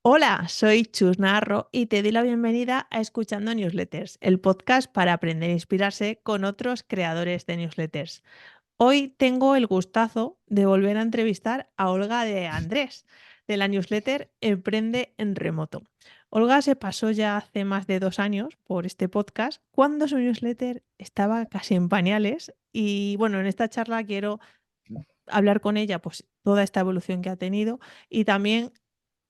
Hola, soy Chus Narro y te doy la bienvenida a Escuchando Newsletters, el podcast para aprender a inspirarse con otros creadores de newsletters. Hoy tengo el gustazo de volver a entrevistar a Olga de Andrés, de la newsletter Emprende en Remoto. Olga se pasó ya hace más de 2 años por este podcast, cuando su newsletter estaba casi en pañales. Y bueno, en esta charla quiero hablar con ella, pues toda esta evolución que ha tenido y también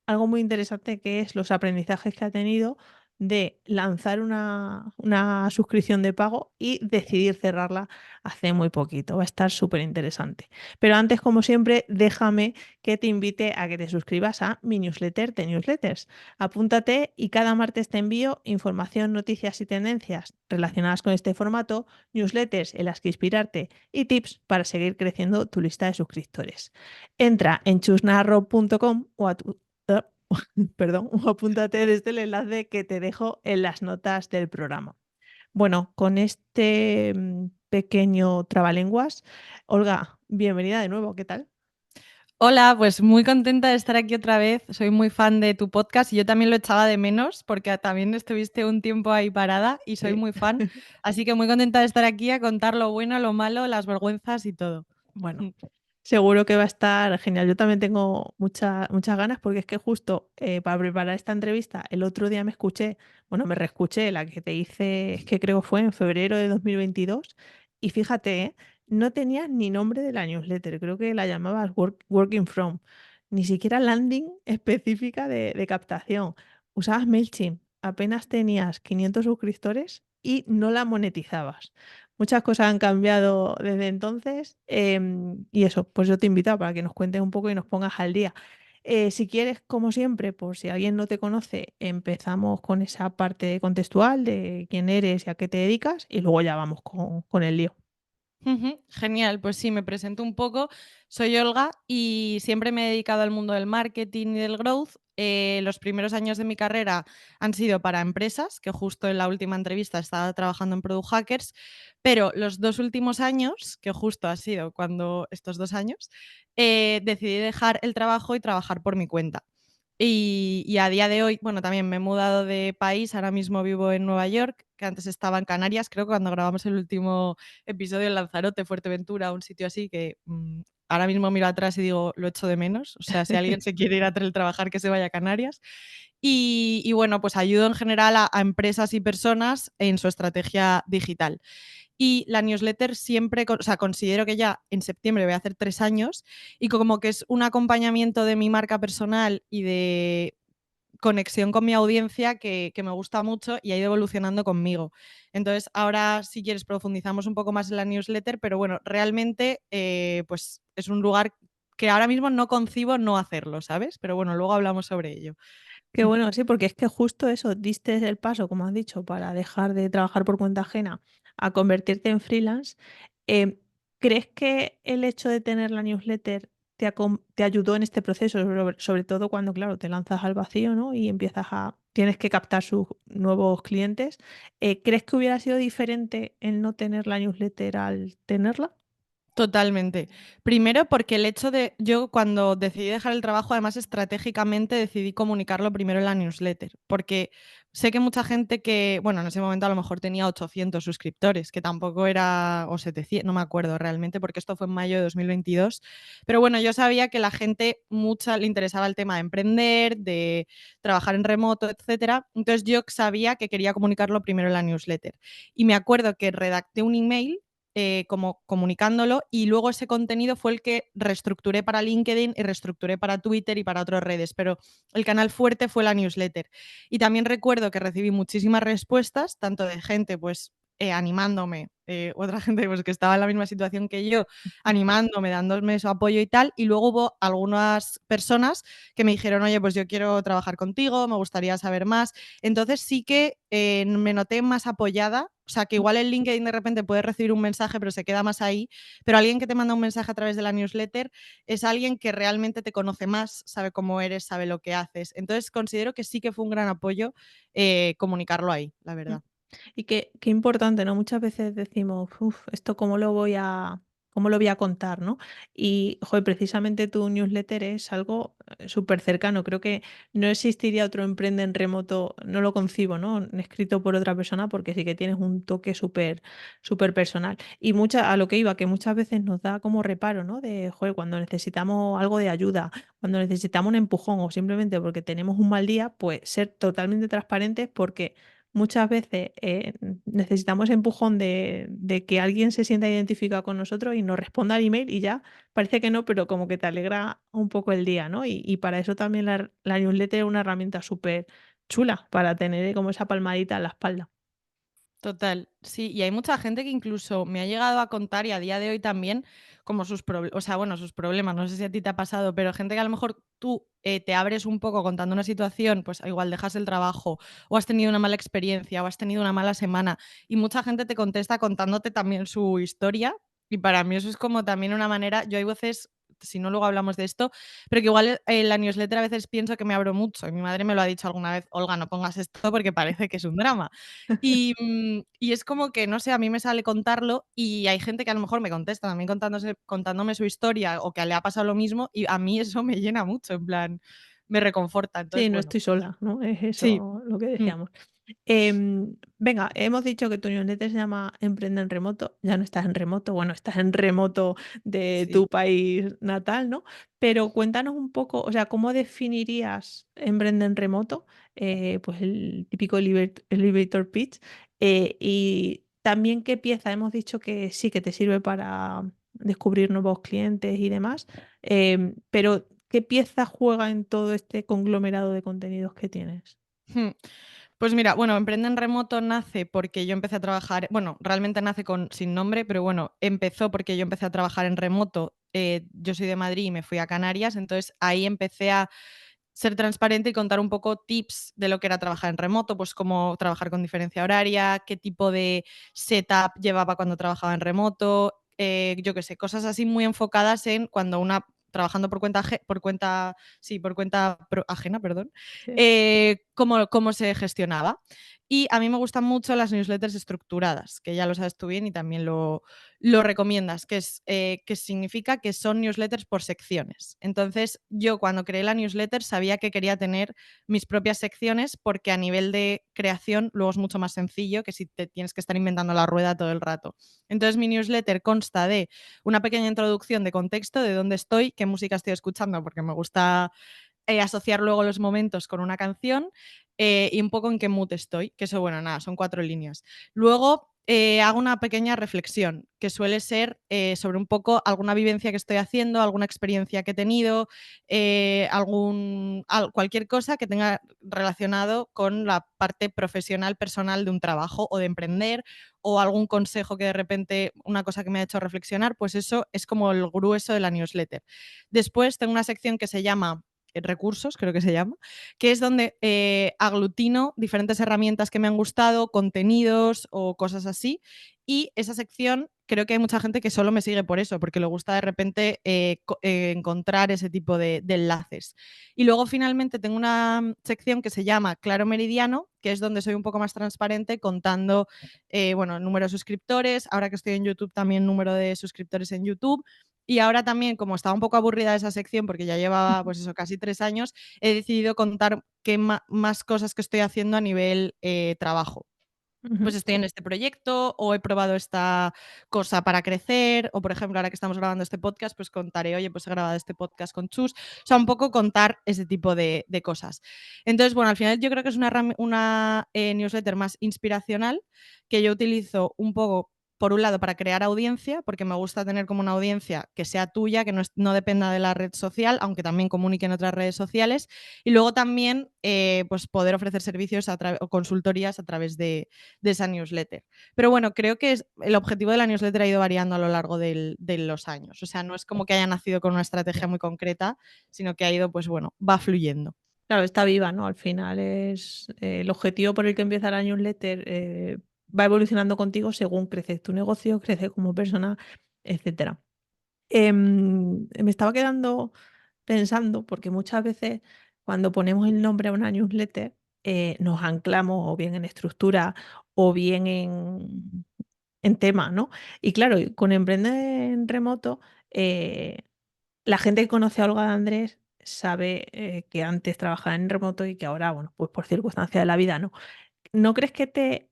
algo muy interesante que es los aprendizajes que ha tenido de lanzar una suscripción de pago y decidir cerrarla hace muy poquito. Va a estar súper interesante. Pero antes, como siempre, déjame que te invite a que te suscribas a mi newsletter de newsletters. Apúntate y cada martes te envío información, noticias y tendencias relacionadas con este formato, newsletters en las que inspirarte y tips para seguir creciendo tu lista de suscriptores. Entra en chusnarro.com o a tu perdón, o apúntate desde el enlace que te dejo en las notas del programa. Bueno, con este pequeño trabalenguas, Olga, bienvenida de nuevo, ¿qué tal? Hola, pues muy contenta de estar aquí otra vez. Soy muy fan de tu podcast y yo también lo echaba de menos porque también estuviste un tiempo ahí parada y soy Sí. muy fan. Así que muy contenta de estar aquí a contar lo bueno, lo malo, las vergüenzas y todo. Bueno, seguro que va a estar genial. Yo también tengo muchas ganas porque es que justo para preparar esta entrevista el otro día me escuché, bueno, me reescuché la que te hice, es que creo fue en febrero de 2022 y fíjate, no tenías ni nombre de la newsletter, creo que la llamabas Working From, ni siquiera landing específica de captación. Usabas MailChimp, apenas tenías 500 suscriptores y no la monetizabas. Muchas cosas han cambiado desde entonces, y eso, pues yo te invito para que nos cuentes un poco y nos pongas al día. Si quieres, como siempre, por si alguien no te conoce, empezamos con esa parte contextual de quién eres y a qué te dedicas y luego ya vamos con el lío. Genial, pues sí, me presento un poco. Soy Olga y siempre me he dedicado al mundo del marketing y del growth. Los primeros años de mi carrera han sido para empresas, que justo en la última entrevista estaba trabajando en Product Hackers, pero los 2 últimos años, que justo ha sido cuando estos 2 años, decidí dejar el trabajo y trabajar por mi cuenta. Y a día de hoy, bueno, también me he mudado de país, ahora mismo vivo en Nueva York, que antes estaba en Canarias, creo que cuando grabamos el último episodio en Lanzarote, Fuerteventura, un sitio así que ahora mismo miro atrás y digo, lo echo de menos. O sea, si alguien se quiere ir a trabajar, que se vaya a Canarias. Y bueno, pues ayudo en general a empresas y personas en su estrategia digital. Y la newsletter siempre, o sea, considero que ya en septiembre voy a hacer 3 años y como que es un acompañamiento de mi marca personal y de conexión con mi audiencia que me gusta mucho y ha ido evolucionando conmigo. Entonces, ahora si quieres profundizamos un poco más en la newsletter, pero bueno, realmente pues es un lugar que ahora mismo no concibo no hacerlo, ¿sabes? Pero bueno, luego hablamos sobre ello. Qué bueno, sí, porque es que justo eso, diste el paso, como has dicho, para dejar de trabajar por cuenta ajena a convertirte en freelance. Eh, ¿Crees que el hecho de tener la newsletter te ayudó en este proceso, sobre todo cuando, claro, te lanzas al vacío, ¿no? Y tienes que captar sus nuevos clientes. ¿Crees que hubiera sido diferente el no tener la newsletter al tenerla? Totalmente. Primero, porque el hecho de, yo cuando decidí dejar el trabajo, además estratégicamente decidí comunicarlo primero en la newsletter, porque sé que mucha gente que, bueno, en ese momento a lo mejor tenía 800 suscriptores, que tampoco era, o 700, no me acuerdo realmente, porque esto fue en mayo de 2022, pero bueno, yo sabía que la gente mucha le interesaba el tema de emprender, de trabajar en remoto, etcétera, entonces yo sabía que quería comunicarlo primero en la newsletter. Y me acuerdo que redacté un email como comunicándolo y luego ese contenido fue el que reestructuré para LinkedIn y reestructuré para Twitter y para otras redes, pero el canal fuerte fue la newsletter. Y también recuerdo que recibí muchísimas respuestas, tanto de gente pues animándome, otra gente pues que estaba en la misma situación que yo, animándome, dándome su apoyo y tal, y luego hubo algunas personas que me dijeron, oye, pues yo quiero trabajar contigo, me gustaría saber más. Entonces sí que me noté más apoyada. O sea, que igual en LinkedIn de repente puedes recibir un mensaje, pero se queda más ahí. Pero alguien que te manda un mensaje a través de la newsletter es alguien que realmente te conoce más, sabe cómo eres, sabe lo que haces. Entonces considero que sí que fue un gran apoyo comunicarlo ahí, la Mm. verdad. Y qué importante, ¿no? Muchas veces decimos, uff, ¿esto cómo lo voy a contar, ¿no? Y, joder, precisamente tu newsletter es algo súper cercano. Creo que no existiría otro Emprende en Remoto, no lo concibo, ¿no? Escrito por otra persona porque sí que tienes un toque súper, súper personal. Y a lo que iba, que muchas veces nos da como reparo, ¿no? De, joder, cuando necesitamos algo de ayuda, cuando necesitamos un empujón o simplemente porque tenemos un mal día, pues ser totalmente transparentes porque muchas veces necesitamos empujón de que alguien se sienta identificado con nosotros y nos responda al email y ya parece que no, pero como que te alegra un poco el día, ¿no? Y para eso también la newsletter es una herramienta súper chula para tener como esa palmadita en la espalda. Total, sí, y hay mucha gente que incluso me ha llegado a contar, y a día de hoy también, como sus problemas, o sea, bueno, sus problemas, no sé si a ti te ha pasado, pero gente que a lo mejor tú te abres un poco contando una situación, pues igual dejas el trabajo, o has tenido una mala experiencia, o has tenido una mala semana, y mucha gente te contesta contándote también su historia, y para mí eso es como también una manera, yo hay veces, si no luego hablamos de esto, pero que igual en la newsletter a veces pienso que me abro mucho, y mi madre me lo ha dicho alguna vez: Olga, no pongas esto porque parece que es un drama. Y es como que, no sé, a mí me sale contarlo y hay gente que a lo mejor me contesta también contándome su historia o que le ha pasado lo mismo y a mí eso me llena mucho, en plan, me reconforta. Entonces, Sí, no bueno, estoy sola, ¿no? Es sí. eso lo que Mm, decíamos. Venga, hemos dicho que tu newsletter se llama Emprende en Remoto. Ya no estás en remoto, bueno, estás en remoto de sí. tu país natal, ¿no? Pero cuéntanos un poco, o sea, ¿cómo definirías Emprende en Remoto? Pues el típico elevator pitch. Y también qué pieza, hemos dicho que sí, que te sirve para descubrir nuevos clientes y demás. Pero ¿qué pieza juega en todo este conglomerado de contenidos que tienes? Mm. Pues mira, bueno, Emprende en Remoto nace porque yo empecé a trabajar, bueno, realmente nace sin nombre, pero bueno, empezó porque yo empecé a trabajar en remoto. Yo soy de Madrid y me fui a Canarias, entonces ahí empecé a ser transparente y contar un poco tips de lo que era trabajar en remoto, pues cómo trabajar con diferencia horaria, qué tipo de setup llevaba cuando trabajaba en remoto, yo qué sé, cosas así muy enfocadas en cuando una trabajando por cuenta ajena, perdón, Sí. cómo se gestionaba. Y a mí me gustan mucho las newsletters estructuradas, que ya lo sabes tú bien y también lo recomiendas, que significa que son newsletters por secciones. Entonces, yo cuando creé la newsletter sabía que quería tener mis propias secciones porque a nivel de creación luego es mucho más sencillo que si te tienes que estar inventando la rueda todo el rato. Entonces, mi newsletter consta de una pequeña introducción de contexto de dónde estoy, qué música estoy escuchando, porque me gusta asociar luego los momentos con una canción y un poco en qué mood estoy, que eso, bueno, nada, son 4 líneas. Luego hago una pequeña reflexión, que suele ser sobre un poco alguna vivencia que estoy haciendo, alguna experiencia que he tenido, cualquier cosa que tenga relacionado con la parte profesional, personal de un trabajo o de emprender, o algún consejo que de repente, una cosa que me ha hecho reflexionar, pues eso es como el grueso de la newsletter. Después tengo una sección que se llama recursos, creo que se llama, que es donde aglutino diferentes herramientas que me han gustado, contenidos o cosas así. Y esa sección creo que hay mucha gente que solo me sigue por eso, porque le gusta de repente encontrar ese tipo de enlaces. Y luego finalmente tengo una sección que se llama Claro Meridiano, que es donde soy un poco más transparente contando, bueno, número de suscriptores, ahora que estoy en YouTube también número de suscriptores en YouTube, y ahora también, como estaba un poco aburrida de esa sección, porque ya llevaba, pues eso, casi 3 años, he decidido contar qué más cosas que estoy haciendo a nivel trabajo. Pues Ujú, estoy en este proyecto o he probado esta cosa para crecer o, por ejemplo, ahora que estamos grabando este podcast, pues contaré, oye, pues he grabado este podcast con Chus. O sea, un poco contar ese tipo de cosas. Entonces, bueno, al final yo creo que es una newsletter más inspiracional que yo utilizo un poco por un lado, para crear audiencia, porque me gusta tener como una audiencia que sea tuya, que no dependa de la red social, aunque también comunique en otras redes sociales. Y luego también, pues poder ofrecer servicios o consultorías a través de esa newsletter. Pero bueno, creo que el objetivo de la newsletter ha ido variando a lo largo de los años. O sea, no es como que haya nacido con una estrategia muy concreta, sino que ha ido, pues bueno, va fluyendo. claro, está viva, ¿no? Al final es el objetivo por el que empieza la newsletter, va evolucionando contigo según crece tu negocio, crece como persona, etcétera. Me estaba quedando pensando, porque muchas veces cuando ponemos el nombre a una newsletter, nos anclamos o bien en estructura o bien en tema, ¿no? Y claro, y con Emprende en Remoto, eh, la gente que conoce a Olga de Andrés sabe que antes trabajaba en remoto y que ahora, bueno, pues por circunstancias de la vida, ¿no? ¿No crees que te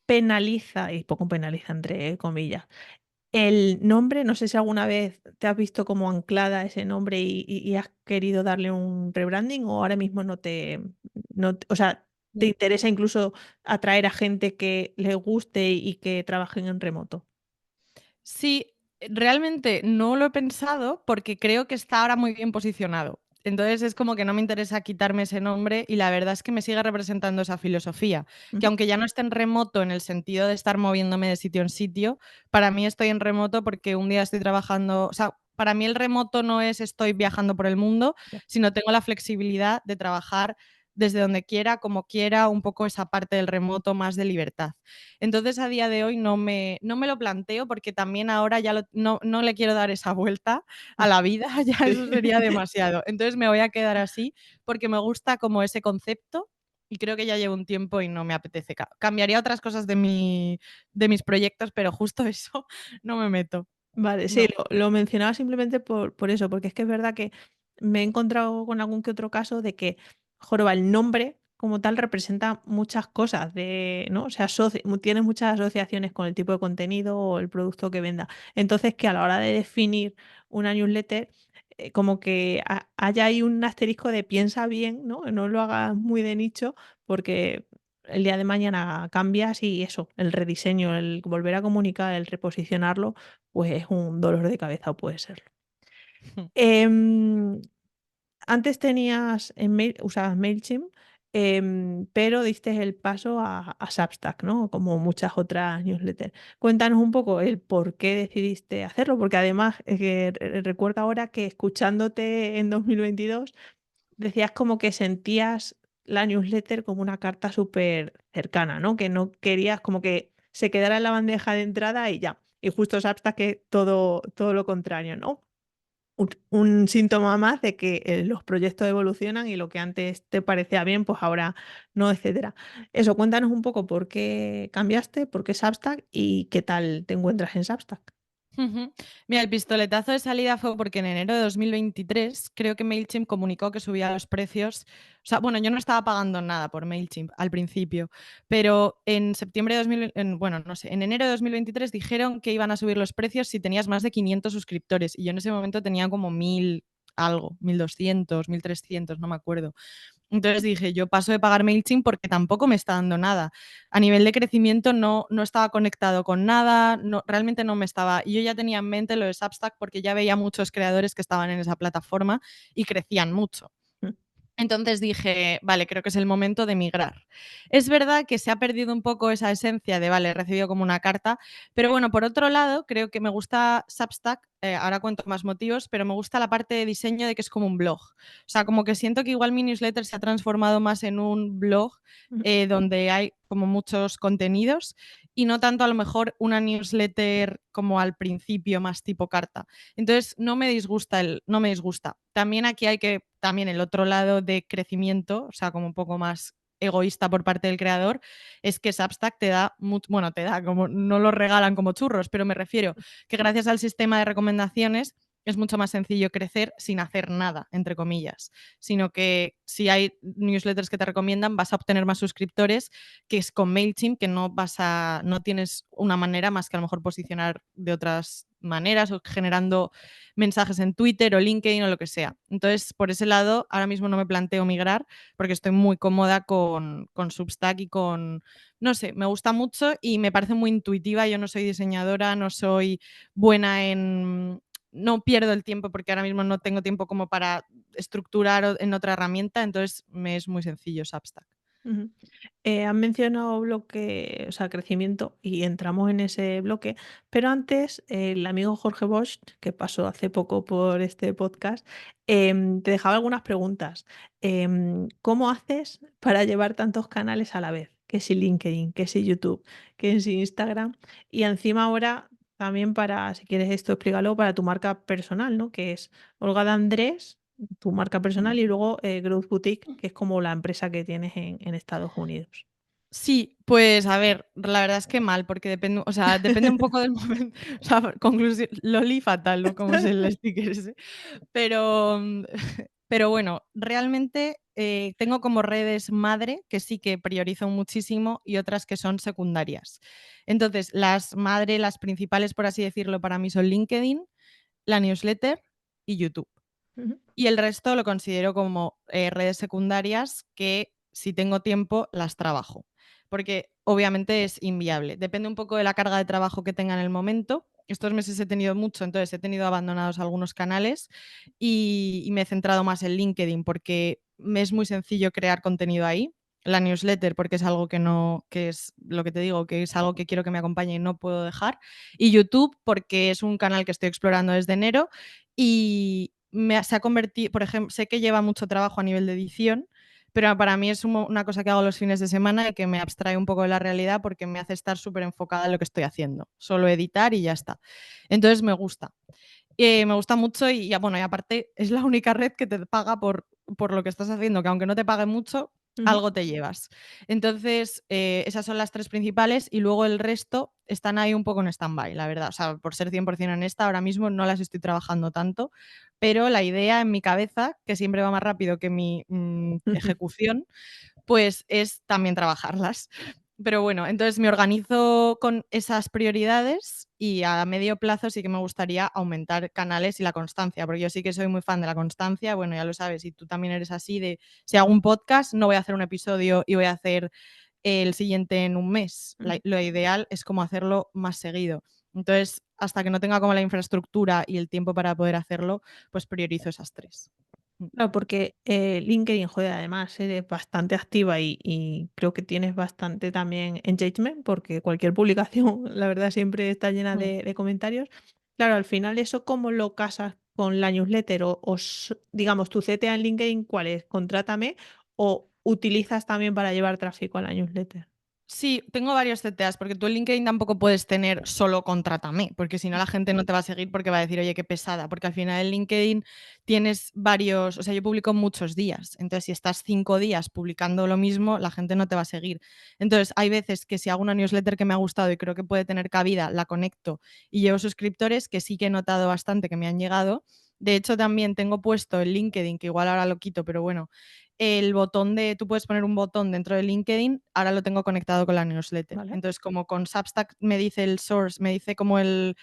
penaliza, y poco penaliza entre comillas, el nombre? No sé si alguna vez te has visto como anclada a ese nombre y has querido darle un rebranding o ahora mismo o sea, te interesa incluso atraer a gente que le guste y que trabajen en remoto. Sí, realmente no lo he pensado porque creo que está ahora muy bien posicionado. Entonces es como que no me interesa quitarme ese nombre y la verdad es que me sigue representando esa filosofía, que Ujú. aunque ya no esté en remoto en el sentido de estar moviéndome de sitio en sitio, para mí estoy en remoto porque un día estoy trabajando, o sea, para mí el remoto no es estoy viajando por el mundo, Ya. sino tengo la flexibilidad de trabajar desde donde quiera, como quiera, un poco esa parte del remoto más de libertad. Entonces, a día de hoy no me lo planteo porque también ahora ya no le quiero dar esa vuelta a la vida, ya Sí. eso sería demasiado. Entonces, me voy a quedar así porque me gusta como ese concepto y creo que ya llevo un tiempo y no me apetece. Cambiaría otras cosas de mis proyectos, pero justo eso no me meto. Vale, sí, No. lo mencionaba simplemente por eso, porque es que es verdad que me he encontrado con algún que otro caso de que, joroba, el nombre como tal representa muchas cosas, ¿no? O sea, tienes muchas asociaciones con el tipo de contenido o el producto que venda. Entonces, que a la hora de definir una newsletter, como que haya ahí un asterisco de piensa bien, ¿no? No lo hagas muy de nicho, porque el día de mañana cambias y eso, el rediseño, el volver a comunicar, el reposicionarlo pues es un dolor de cabeza o puede serlo. Em, Antes tenías usabas MailChimp, pero diste el paso a Substack, ¿no? Como muchas otras newsletters. Cuéntanos un poco el por qué decidiste hacerlo, porque además recuerdo ahora que escuchándote en 2022 decías como que sentías la newsletter como una carta súper cercana, ¿no? Que no querías como que se quedara en la bandeja de entrada y ya. Y justo Substack que todo lo contrario, ¿no? Un síntoma más de que los proyectos evolucionan y lo que antes te parecía bien, pues ahora no, etcétera. Eso, cuéntanos un poco por qué cambiaste, por qué Substack y qué tal te encuentras en Substack. Ujú. Mira, el pistoletazo de salida fue porque en enero de 2023 creo que MailChimp comunicó que subía los precios. O sea, bueno, yo no estaba pagando nada por MailChimp al principio, pero en septiembre de 2000, bueno, no sé, en enero de 2023 dijeron que iban a subir los precios si tenías más de 500 suscriptores y yo en ese momento tenía como 1000 algo, 1200, 1300, no me acuerdo. Entonces dije, yo paso de pagar MailChimp porque tampoco me está dando nada. A nivel de crecimiento no estaba conectado con nada, realmente no me estaba. Y yo ya tenía en mente lo de Substack porque ya veía muchos creadores que estaban en esa plataforma y crecían mucho. Mm. Entonces dije, vale, creo que es el momento de migrar. Es verdad que se ha perdido un poco esa esencia de, vale, he recibido como una carta, pero bueno, por otro lado, creo que me gusta Substack, ahora cuento más motivos, pero me gusta la parte de diseño de que es como un blog. O sea, como que siento que igual mi newsletter se ha transformado más en un blog Mm. donde hay como muchos contenidos y no tanto a lo mejor una newsletter como al principio, más tipo carta. Entonces, no me disgusta. También aquí hay que, también el otro lado de crecimiento, o sea, como un poco más egoísta por parte del creador, es que Substack te da, bueno, te da como, no lo regalan como churros, pero me refiero que gracias al sistema de recomendaciones es mucho más sencillo crecer sin hacer nada, entre comillas, sino que si hay newsletters que te recomiendan vas a obtener más suscriptores, que es con MailChimp, que no tienes una manera más que a lo mejor posicionar de otras maneras o generando mensajes en Twitter o LinkedIn o lo que sea. Entonces, por ese lado, ahora mismo no me planteo migrar porque estoy muy cómoda con Substack y no sé, me gusta mucho y me parece muy intuitiva. Yo no soy diseñadora, no soy buena no pierdo el tiempo porque ahora mismo no tengo tiempo como para estructurar en otra herramienta, entonces me es muy sencillo Substack. Ujú. Han mencionado bloque, o sea, crecimiento y entramos en ese bloque, pero antes el amigo Jorge Bosch, que pasó hace poco por este podcast, te dejaba algunas preguntas. ¿Cómo haces para llevar tantos canales a la vez? Que si LinkedIn, que si YouTube, que si Instagram y encima ahora también para, si quieres esto, explícalo para tu marca personal, ¿no? Que es Olga de Andrés, tu marca personal y luego Growth Boutique, que es como la empresa que tienes en Estados Unidos. Sí, pues a ver, la verdad es que mal, porque depende, o sea, depende un poco del momento. O sea, conclusión, lo leí fatal, ¿no? Como es el sticker ese. Pero, pero bueno, realmente tengo como redes madre que sí que priorizo muchísimo y otras que son secundarias. Entonces, las madre, las principales, por así decirlo, para mí son LinkedIn, la newsletter y YouTube. Ujú, Y el resto lo considero como redes secundarias que si tengo tiempo las trabajo, porque obviamente es inviable. Depende un poco de la carga de trabajo que tenga en el momento. Estos meses he tenido mucho, entonces he tenido abandonados algunos canales y me he centrado más en LinkedIn porque me es muy sencillo crear contenido ahí. La newsletter porque es algo que no, que es lo que te digo, que es algo que quiero que me acompañe y no puedo dejar. Y YouTube porque es un canal que estoy explorando desde enero y se ha convertido, por ejemplo, sé que lleva mucho trabajo a nivel de edición, pero para mí es una cosa que hago los fines de semana y que me abstrae un poco de la realidad porque me hace estar súper enfocada en lo que estoy haciendo. Solo editar y ya está. Entonces me gusta mucho y ya, bueno, y aparte es la única red que te paga por lo que estás haciendo, que aunque no te pague mucho, ujú. algo te llevas. Entonces, esas son las tres principales y luego el resto están ahí un poco en stand-by, la verdad. O sea, por ser 100% honesta, ahora mismo no las estoy trabajando tanto, pero la idea en mi cabeza, que siempre va más rápido que mi ejecución, pues es también trabajarlas. Pero bueno, entonces me organizo con esas prioridades y a medio plazo sí que me gustaría aumentar canales y la constancia, porque yo sí que soy muy fan de la constancia, bueno, ya lo sabes, y tú también eres así de, si hago un podcast, no voy a hacer un episodio y voy a hacer el siguiente en un mes. Ujú. Lo ideal es como hacerlo más seguido. Entonces, hasta que no tenga como la infraestructura y el tiempo para poder hacerlo, pues priorizo esas tres. Mm. Claro, porque LinkedIn, joder, además eres bastante activa y creo que tienes bastante también engagement, porque cualquier publicación, la verdad, siempre está llena Mm. de comentarios. Claro, al final, ¿eso cómo lo casas con la newsletter? Digamos, tu CTA en LinkedIn, ¿cuál es? ¿Contrátame o utilizas también para llevar tráfico a la newsletter? Sí, tengo varios CTAs, porque tú en LinkedIn tampoco puedes tener solo contrátame, porque si no la gente no te va a seguir porque va a decir, oye, qué pesada, porque al final en LinkedIn tienes varios, o sea, yo publico muchos días, entonces si estás 5 días publicando lo mismo, la gente no te va a seguir. Entonces hay veces que si hago una newsletter que me ha gustado y creo que puede tener cabida, la conecto y llevo suscriptores que sí que he notado bastante que me han llegado. De hecho, también tengo puesto en LinkedIn, que igual ahora lo quito, pero bueno, el botón de, tú puedes poner un botón dentro de LinkedIn, ahora lo tengo conectado con la newsletter. ¿Vale? Entonces, como con Substack me dice el source, me dice como el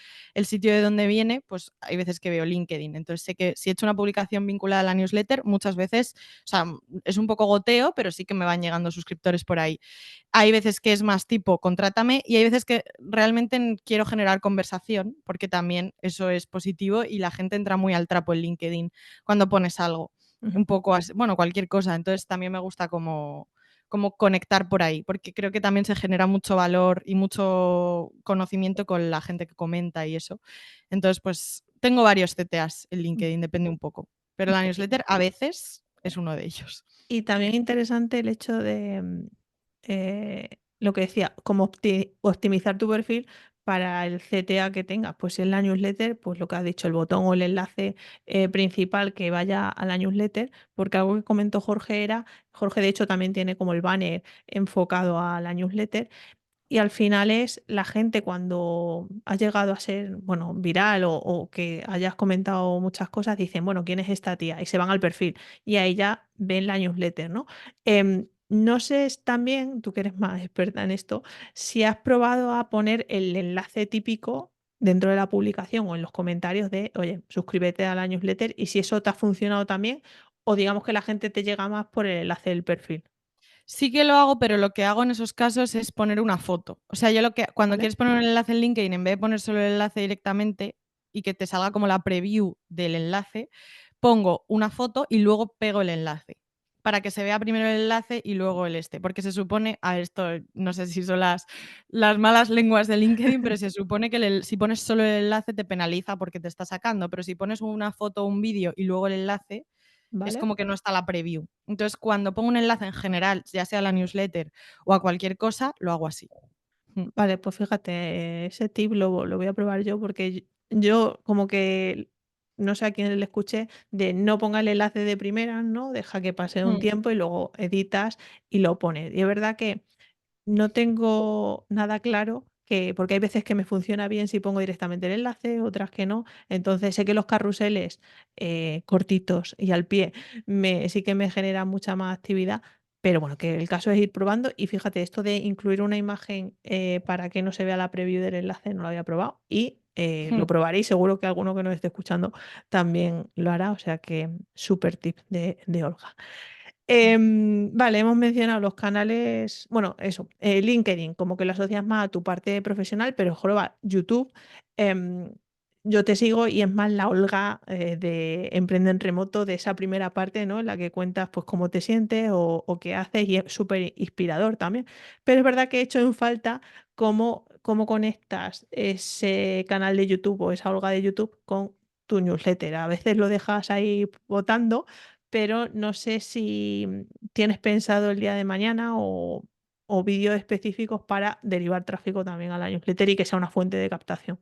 sitio de donde viene, pues hay veces que veo LinkedIn. Entonces, sé que si he hecho una publicación vinculada a la newsletter, muchas veces, o sea, es un poco goteo, pero sí que me van llegando suscriptores por ahí. Hay veces que es más tipo, contrátame, y hay veces que realmente quiero generar conversación, porque también eso es positivo y la gente entra muy al trapo en LinkedIn cuando pones algo Ujú. un poco así, bueno, cualquier cosa. Entonces también me gusta como conectar por ahí, porque creo que también se genera mucho valor y mucho conocimiento con la gente que comenta y eso. Entonces, pues tengo varios CTAs en LinkedIn, depende un poco. Pero la Vale. newsletter a veces es uno de ellos. Y también interesante el hecho de lo que decía, como optimizar tu perfil para el CTA que tengas. Pues en la newsletter, pues lo que has dicho, el botón o el enlace principal que vaya a la newsletter, porque algo que comentó Jorge era, Jorge de hecho también tiene como el banner enfocado a la newsletter. Y al final es la gente cuando ha llegado a ser, bueno, viral o que hayas comentado muchas cosas, dicen, bueno, ¿quién es esta tía? Y se van al perfil y ahí ya ven la newsletter, ¿no? No sé también, tú que eres más experta en esto, si has probado a poner el enlace típico dentro de la publicación o en los comentarios de, oye, suscríbete a la newsletter y si eso te ha funcionado también o digamos que la gente te llega más por el enlace del perfil, Sí que lo hago, pero lo que hago en esos casos es poner una foto. O sea, yo lo que cuando ¿vale? quieres poner un enlace en LinkedIn, en vez de poner solo el enlace directamente y que te salga como la preview del enlace, pongo una foto y luego pego el enlace. Para que se vea primero el enlace y luego el este. Porque se supone, a esto no sé si son las malas lenguas de LinkedIn, pero se supone que si pones solo el enlace te penaliza porque te está sacando. Pero si pones una foto o un vídeo y luego el enlace, es ¿Vale? como que no está la preview. Entonces, cuando pongo un enlace en general, ya sea a la newsletter o a cualquier cosa, lo hago así. Mm. Vale, pues fíjate, ese tip lo voy a probar yo porque yo como que no sé a quién le escuché de no ponga el enlace de primera, ¿no? Deja que pase un Mm. tiempo y luego editas y lo pones. Y es verdad que no tengo nada claro, porque hay veces que me funciona bien si pongo directamente el enlace, otras que no. Entonces sé que los carruseles cortitos y al pie sí que me generan mucha más actividad. Pero bueno, que el caso es ir probando. Y fíjate, esto de incluir una imagen para que no se vea la preview del enlace no lo había probado. Y lo probaré y seguro que alguno que nos esté escuchando también lo hará. O sea que súper tip de Olga. Vale, hemos mencionado los canales, bueno, eso, LinkedIn, como que lo asocias más a tu parte profesional, pero joroba, YouTube, em, yo te sigo y es más la Olga de Emprende en Remoto, de esa primera parte, ¿no? En la que cuentas pues cómo te sientes o qué haces y es súper inspirador también. Pero es verdad que he hecho en falta cómo conectas ese canal de YouTube o esa Olga de YouTube con tu newsletter. A veces lo dejas ahí votando, pero no sé si tienes pensado el día de mañana o vídeos específicos para derivar tráfico también a la newsletter y que sea una fuente de captación.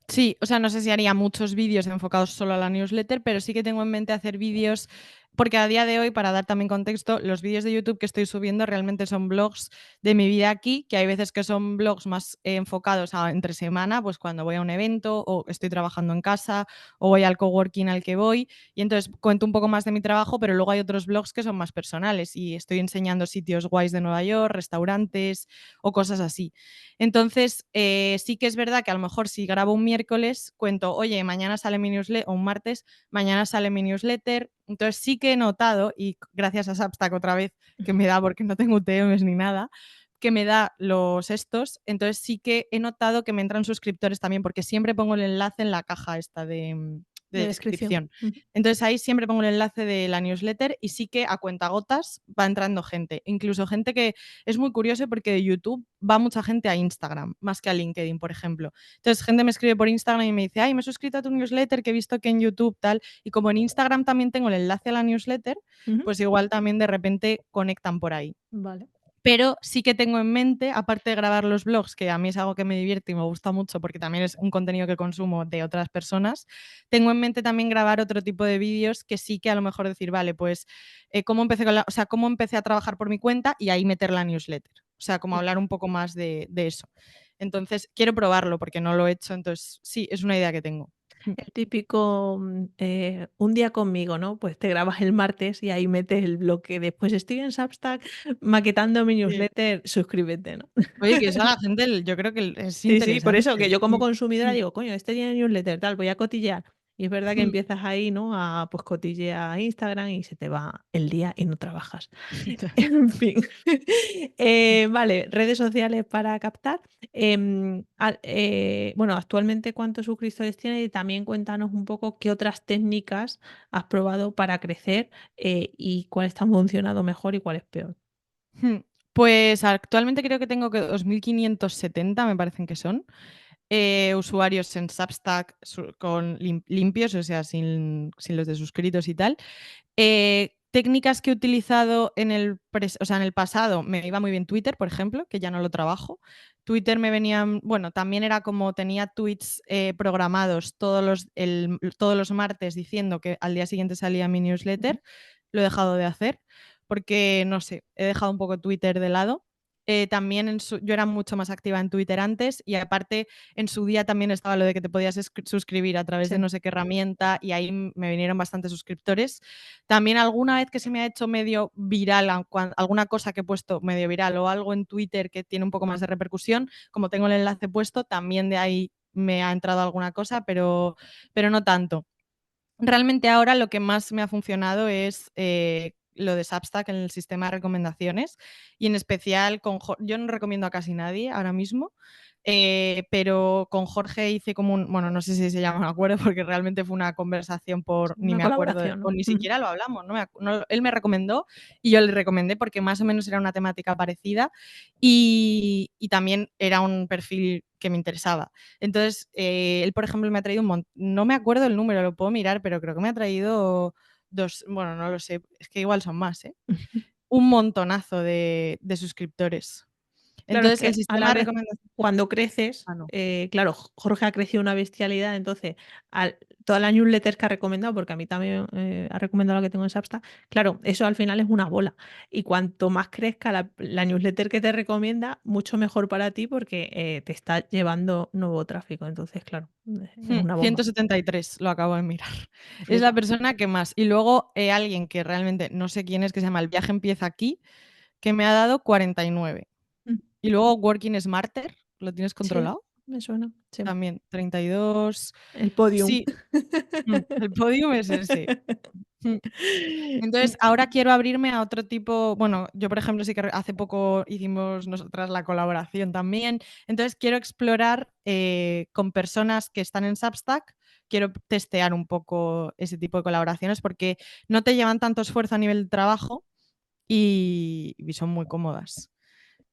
Sí, o sea, no sé si haría muchos vídeos enfocados solo a la newsletter, pero sí que tengo en mente hacer vídeos, porque a día de hoy, para dar también contexto, los vídeos de YouTube que estoy subiendo realmente son blogs de mi vida aquí, que hay veces que son blogs más enfocados a entre semana, pues cuando voy a un evento o estoy trabajando en casa o voy al coworking al que voy, y entonces cuento un poco más de mi trabajo, pero luego hay otros blogs que son más personales y estoy enseñando sitios guays de Nueva York, restaurantes o cosas así. Entonces, sí que es verdad que a lo mejor si grabo un miércoles, cuento, oye, mañana sale mi newsletter, o un martes, mañana sale mi newsletter. Entonces sí que he notado, y gracias a Substack otra vez, que me da, porque no tengo UTMs ni nada, que me da los estos, entonces sí que he notado que me entran suscriptores también, porque siempre pongo el enlace en la caja esta de De descripción. descripción. Entonces ahí siempre pongo el enlace de la newsletter y sí que a cuentagotas va entrando gente, incluso gente que es muy curioso porque de YouTube va mucha gente a Instagram, más que a LinkedIn, por ejemplo. Entonces gente me escribe por Instagram y me dice, ay, me he suscrito a tu newsletter que he visto que en YouTube tal, y como en Instagram también tengo el enlace a la newsletter, Ujú. pues igual también de repente conectan por ahí. Vale. Pero sí que tengo en mente, aparte de grabar los blogs, que a mí es algo que me divierte y me gusta mucho porque también es un contenido que consumo de otras personas, tengo en mente también grabar otro tipo de vídeos que sí que a lo mejor decir, vale, pues cómo empecé o sea, cómo empecé a trabajar por mi cuenta y ahí meter la newsletter. O sea, como hablar un poco más de eso. Entonces, quiero probarlo porque no lo he hecho, entonces sí, es una idea que tengo. El típico un día conmigo, ¿no? Pues te grabas el martes y ahí metes el bloque. Después estoy en Substack maquetando mi Sí. newsletter, suscríbete, ¿no? Oye, que eso a la gente yo creo que es Sí, sí, por interesante. eso que yo como Sí, consumidora sí. digo, coño, este día de newsletter, tal, voy a cotillear. Y es verdad que Mm. empiezas ahí, ¿no? A pues cotillear Instagram y se te va el día y no trabajas. En fin. Vale, redes sociales para captar. Bueno, actualmente cuántos suscriptores tienes y también cuéntanos un poco qué otras técnicas has probado para crecer y cuáles te han funcionado mejor y cuáles peor. Hmm. Pues actualmente creo que tengo que 2.570, me parecen que son, usuarios en Substack con limpios, o sea, sin los de suscritos y tal. Técnicas que he utilizado o sea, en el pasado, me iba muy bien Twitter, por ejemplo, que ya no lo trabajo. Twitter me venían, bueno, también era como tenía tweets programados todos los martes diciendo que al día siguiente salía mi Ujú. newsletter. Lo he dejado de hacer porque, no sé, he dejado un poco Twitter de lado. También yo era mucho más activa en Twitter antes y aparte en su día también estaba lo de que te podías suscribir a través de Sí. no sé qué herramienta y ahí me vinieron bastantes suscriptores. También alguna vez que se me ha hecho medio viral, alguna cosa que he puesto medio viral o algo en Twitter que tiene un poco más de repercusión, como tengo el enlace puesto, también de ahí me ha entrado alguna cosa, pero no tanto. Realmente ahora lo que más me ha funcionado es lo de Substack en el sistema de recomendaciones y en especial yo no recomiendo a casi nadie ahora mismo, pero con Jorge hice como bueno, no sé si se llama un acuerdo porque realmente fue una conversación ni Una me acuerdo, colaboración, o ¿no? ni Ujú. siquiera lo hablamos, él me recomendó y yo le recomendé porque más o menos era una temática parecida y también era un perfil que me interesaba. Entonces, él, por ejemplo, me ha traído un montón, no me acuerdo el número, lo puedo mirar, pero creo que me ha traído bueno, no lo sé, es que igual son más, ¿eh? Un montonazo de suscriptores. Claro, es Entonces, el que a sistema la de vez, recomendación. cuando creces, No. claro, Jorge ha crecido una bestialidad, entonces todas las newsletters que ha recomendado, porque a mí también ha recomendado la que tengo en Substack, claro, eso al final es una bola. Y cuanto más crezca la newsletter que te recomienda, mucho mejor para ti porque te está llevando nuevo tráfico. Entonces, claro, es una bomba. 173, lo acabo de mirar. Es la Flipa. persona que más. Y luego alguien que realmente no sé quién es, que se llama El viaje empieza aquí, que me ha dado 49. Mm. Y luego Working Smarter, ¿lo tienes Sí, controlado? me suena. Sí. También 32. El podium. Sí, el podium es ese. Mm. Entonces, ahora quiero abrirme a otro tipo, bueno, yo por ejemplo sí que hace poco hicimos nosotras la colaboración también, entonces quiero explorar con personas que están en Substack, quiero testear un poco ese tipo de colaboraciones porque no te llevan tanto esfuerzo a nivel de trabajo y son muy cómodas.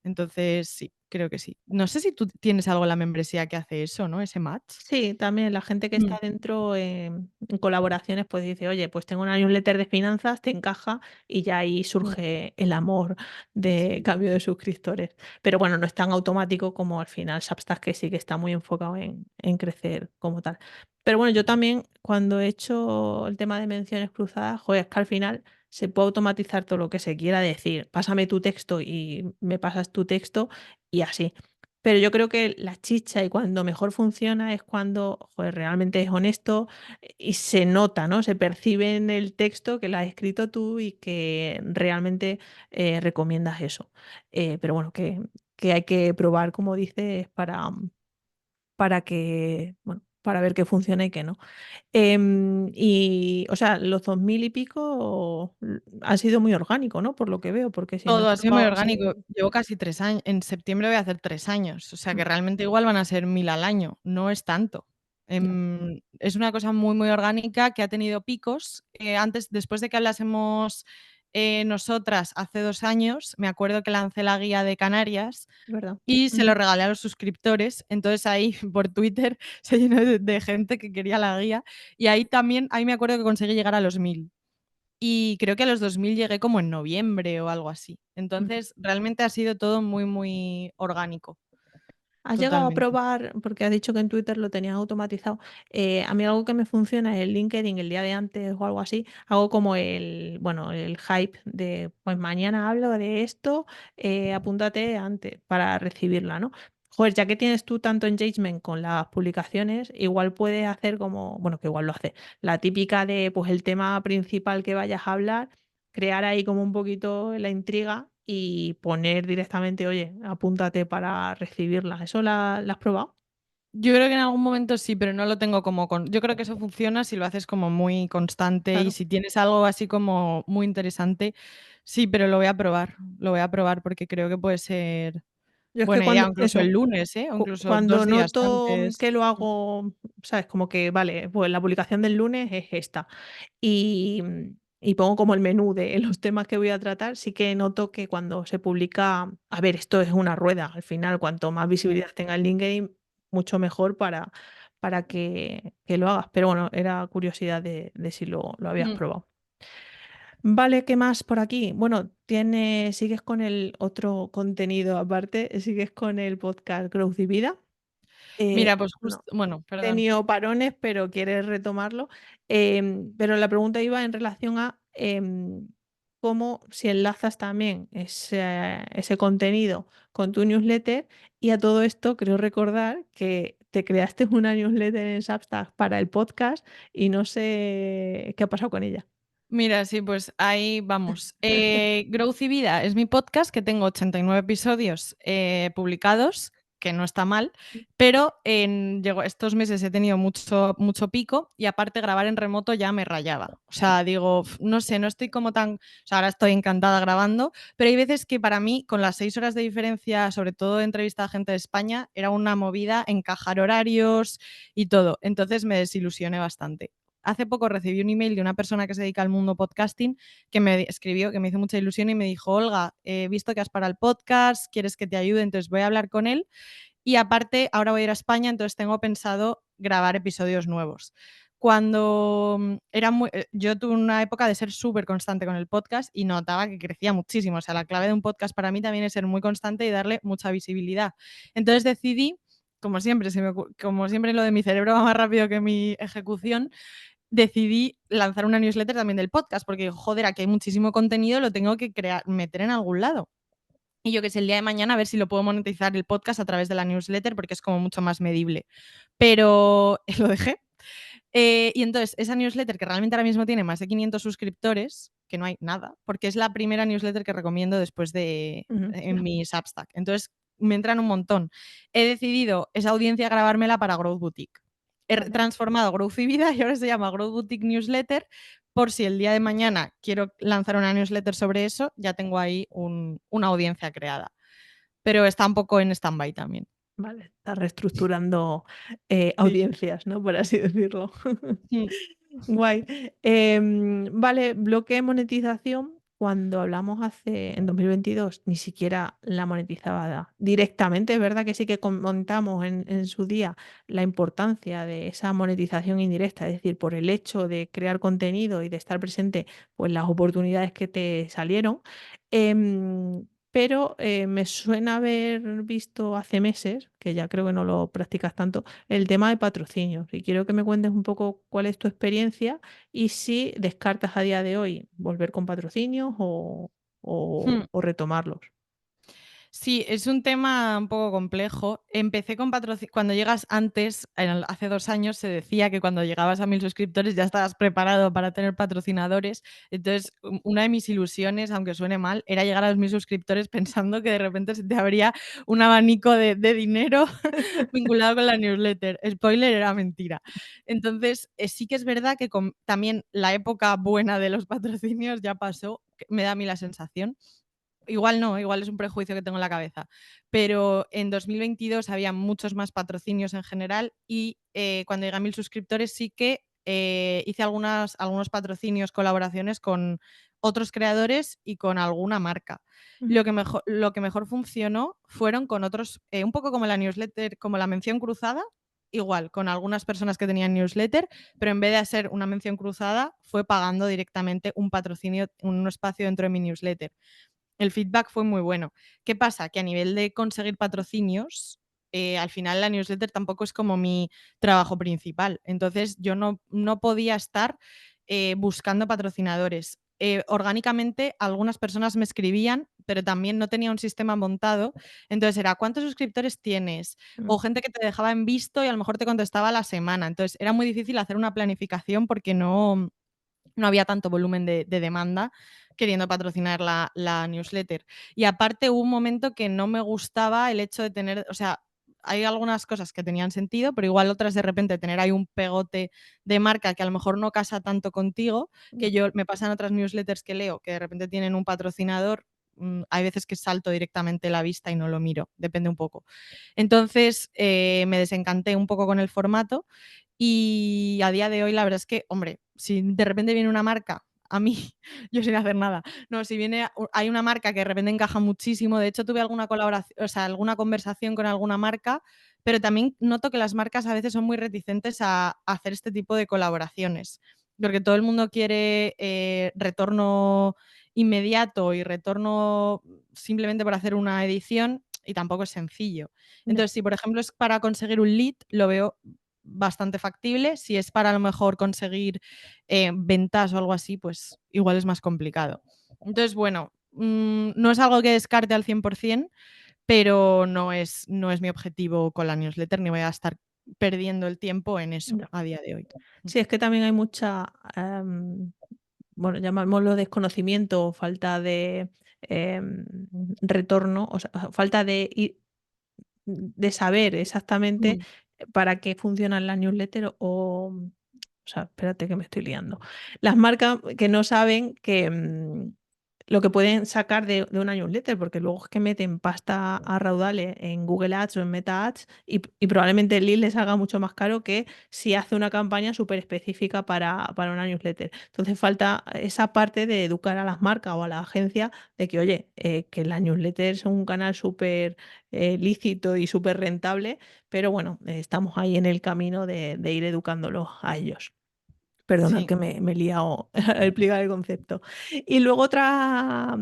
Entonces, sí, creo que sí. No sé si tú tienes algo en la membresía que hace eso, ¿no? Ese match. Sí, también la gente que Mm, está dentro en colaboraciones, pues dice, oye, pues tengo una newsletter de finanzas, te encaja y ya ahí mm, surge el amor de sí. cambio de suscriptores. Pero bueno, no es tan automático como al final Substack, que sí que está muy enfocado en crecer como tal. Pero bueno, yo también cuando he hecho el tema de menciones cruzadas, joder, es que al final se puede automatizar todo lo que se quiera decir. Pásame tu texto y me pasas tu texto y así. Pero yo creo que la chicha y cuando mejor funciona es cuando, joder, realmente es honesto y se nota, ¿no? Se percibe en el texto que lo has escrito tú y que realmente recomiendas eso. Pero bueno, que hay que probar, como dices, para que, bueno, para ver qué funciona y qué no. Y, o sea, los 2000 y pico ha sido muy orgánico, ¿no? Por lo que veo, porque si no has Todo ha sido muy probado así, orgánico. Llevo casi 3 años. En septiembre voy a hacer 3 años. O sea, mm, que realmente igual van a ser 1000 al año. No es tanto. ya, Es una cosa muy, muy orgánica que ha tenido picos. Antes, después de que hablásemos, nosotras hace 2 años, me acuerdo que lancé la guía de Canarias ¿verdad? y se lo Ujú. regalé a los suscriptores. Entonces ahí por Twitter se llenó de gente que quería la guía. Y ahí me acuerdo que conseguí llegar a los 1000. Y creo que a los 2000 llegué como en noviembre o algo así. Mm. Entonces, realmente ha sido todo muy, muy orgánico, ¿Has llegado a totalmente. probar, porque has dicho que en Twitter lo tenías automatizado? A mí algo que me funciona es el LinkedIn el día de antes o algo así. Hago como bueno, el hype de, pues mañana hablo de esto, apúntate antes para recibirla, ¿no? Joder, ya que tienes tú tanto engagement con las publicaciones, igual puedes hacer como, bueno, que igual lo hace, la típica de, pues el tema principal que vayas a hablar, crear ahí como un poquito la intriga y poner directamente, oye, apúntate para recibirla. ¿Eso la has probado? Yo creo que en algún momento sí, pero no lo tengo como yo creo que eso funciona si lo haces como muy constante y Claro. si tienes algo así como muy interesante. Sí, pero lo voy a probar porque creo que puede ser Yo es que buena idea, cuando, incluso el eso, lunes, ¿eh? O incluso cuando 2 días noto antes. que lo Mm. hago, ¿sabes? Como que, vale, pues la publicación del lunes es esta. Y, y pongo como el menú de los temas que voy a tratar, sí que noto que cuando se publica, a ver, esto es una rueda, al final, cuanto más visibilidad tenga el LinkedIn, mucho mejor para que lo hagas. Pero bueno, era curiosidad de si lo habías Mm. probado. Vale, ¿qué más por aquí? Bueno, sigues con el otro contenido aparte, sigues con el podcast Growth y Vida. Mira, pues Bueno, justo, bueno, he perdón. tenido parones, pero quieres retomarlo. Pero la pregunta iba en relación a cómo si enlazas también ese contenido con tu newsletter y a todo esto creo recordar que te creaste una newsletter en Substack para el podcast y no sé qué ha pasado con ella. Mira, sí, pues ahí vamos. Growth y Vida es mi podcast que tengo 89 episodios publicados, que no está mal, pero estos meses he tenido mucho, mucho pico y aparte grabar en remoto ya me rayaba. O sea, digo, no sé, no estoy como tan... O sea, ahora estoy encantada grabando, pero hay veces que para mí, con las 6 horas de diferencia, sobre todo de entrevista a gente de España, era una movida encajar horarios y todo. Entonces me desilusioné bastante. Hace poco recibí un email de una persona que se dedica al mundo podcasting que me escribió, que me hizo mucha ilusión y me dijo, Olga, he visto que has para el podcast, quieres que te ayude, entonces voy a hablar con él y aparte ahora voy a ir a España, entonces tengo pensado grabar episodios nuevos. Yo tuve una época de ser súper constante con el podcast y notaba que crecía muchísimo. O sea, la clave de un podcast para mí también es ser muy constante y darle mucha visibilidad. Entonces decidí como siempre, como siempre lo de mi cerebro va más rápido que mi ejecución, decidí lanzar una newsletter también del podcast, porque joder, aquí hay muchísimo contenido, lo tengo que crear, meter en algún lado. Y yo que sé, el día de mañana a ver si lo puedo monetizar el podcast a través de la newsletter, porque es como mucho más medible. Pero lo dejé. Y entonces, esa newsletter, que realmente ahora mismo tiene más de 500 suscriptores, que no hay nada, porque es la primera newsletter que recomiendo después de Ujú, en ya, mi Substack. Entonces, me entran un montón. He decidido esa audiencia grabármela para Growth Boutique. He vale. transformado Growth y Vida y ahora se llama Growth Boutique Newsletter, por si el día de mañana quiero lanzar una newsletter sobre eso, ya tengo ahí una audiencia creada. Pero está un poco en stand-by también. Vale, está reestructurando Sí. audiencias, ¿no? Por así decirlo. Mm, Guay. Vale, bloque de monetización. Cuando hablamos en 2022, ni siquiera la monetizaba directamente. Es verdad que sí que comentamos en su día la importancia de esa monetización indirecta, es decir, por el hecho de crear contenido y de estar presente, pues las oportunidades que te salieron. Pero me suena haber visto hace meses, que ya creo que no lo practicas tanto, el tema de patrocinios. Y quiero que me cuentes un poco cuál es tu experiencia y si descartas a día de hoy volver con patrocinios mm. o retomarlos. Sí, es un tema un poco complejo. Empecé con patrocinio. Cuando llegas antes, hace 2 años, se decía que cuando llegabas a 1000 suscriptores ya estabas preparado para tener patrocinadores. Entonces, una de mis ilusiones, aunque suene mal, era llegar a los 1000 suscriptores pensando que de repente se te abría un abanico de dinero vinculado con la newsletter. Spoiler, era mentira. Entonces, sí que es verdad que también la época buena de los patrocinios ya pasó, me da a mí la sensación. Igual no, igual es un prejuicio que tengo en la cabeza, pero en 2022 había muchos más patrocinios en general y cuando llegué a 1000 suscriptores sí que hice algunos patrocinios, colaboraciones con otros creadores y con alguna marca. Ujú. Lo que mejor funcionó fueron con otros, un poco como la newsletter, como la mención cruzada, igual, con algunas personas que tenían newsletter, pero en vez de ser una mención cruzada, fue pagando directamente un patrocinio, un espacio dentro de mi newsletter. El feedback fue muy bueno. ¿Qué pasa? Que a nivel de conseguir patrocinios, al final la newsletter tampoco es como mi trabajo principal. Entonces yo no podía estar buscando patrocinadores. Orgánicamente algunas personas me escribían, pero también no tenía un sistema montado. Entonces era, ¿cuántos suscriptores tienes? Mm, O gente que te dejaba en visto y a lo mejor te contestaba a la semana. Entonces era muy difícil hacer una planificación porque no había tanto volumen de demanda queriendo patrocinar la newsletter. Y aparte hubo un momento que no me gustaba el hecho de tener, o sea, hay algunas cosas que tenían sentido, pero igual otras de repente tener ahí un pegote de marca que a lo mejor no casa tanto contigo, mm, que yo me pasan otras newsletters que leo que de repente tienen un patrocinador, hay veces que salto directamente la vista y no lo miro, depende un poco. Entonces me desencanté un poco con el formato y a día de hoy la verdad es que, hombre, si de repente viene una marca, a mí, yo sin hacer nada, no, si hay una marca que de repente encaja muchísimo, de hecho tuve alguna colaboración, o sea, alguna conversación con alguna marca, pero también noto que las marcas a veces son muy reticentes a hacer este tipo de colaboraciones, porque todo el mundo quiere retorno inmediato y retorno simplemente por hacer una edición y tampoco es sencillo. ya. Entonces, si por ejemplo es para conseguir un lead, lo veo bastante factible. Si es para a lo mejor conseguir ventas o algo así, pues igual es más complicado. Entonces, bueno, no es algo que descarte al 100%, pero no es mi objetivo con la newsletter, ni voy a estar perdiendo el tiempo en eso Ya. a día de hoy. Sí, es que también hay mucha, bueno, llamémoslo desconocimiento o falta de retorno, o sea, falta de saber exactamente Mm, para qué funcionan las newsletters o sea, espérate que me estoy liando. Las marcas que no saben que lo que pueden sacar de una newsletter, porque luego es que meten pasta a raudales en Google Ads o en Meta Ads y probablemente el lead les salga mucho más caro que si hace una campaña súper específica para una newsletter. Entonces falta esa parte de educar a las marcas o a la agencia de que, oye, que las newsletters son un canal súper lícito y súper rentable, pero bueno, estamos ahí en el camino de ir educándolos a ellos. Perdona Sí. que me he liado al explicar el concepto. Y luego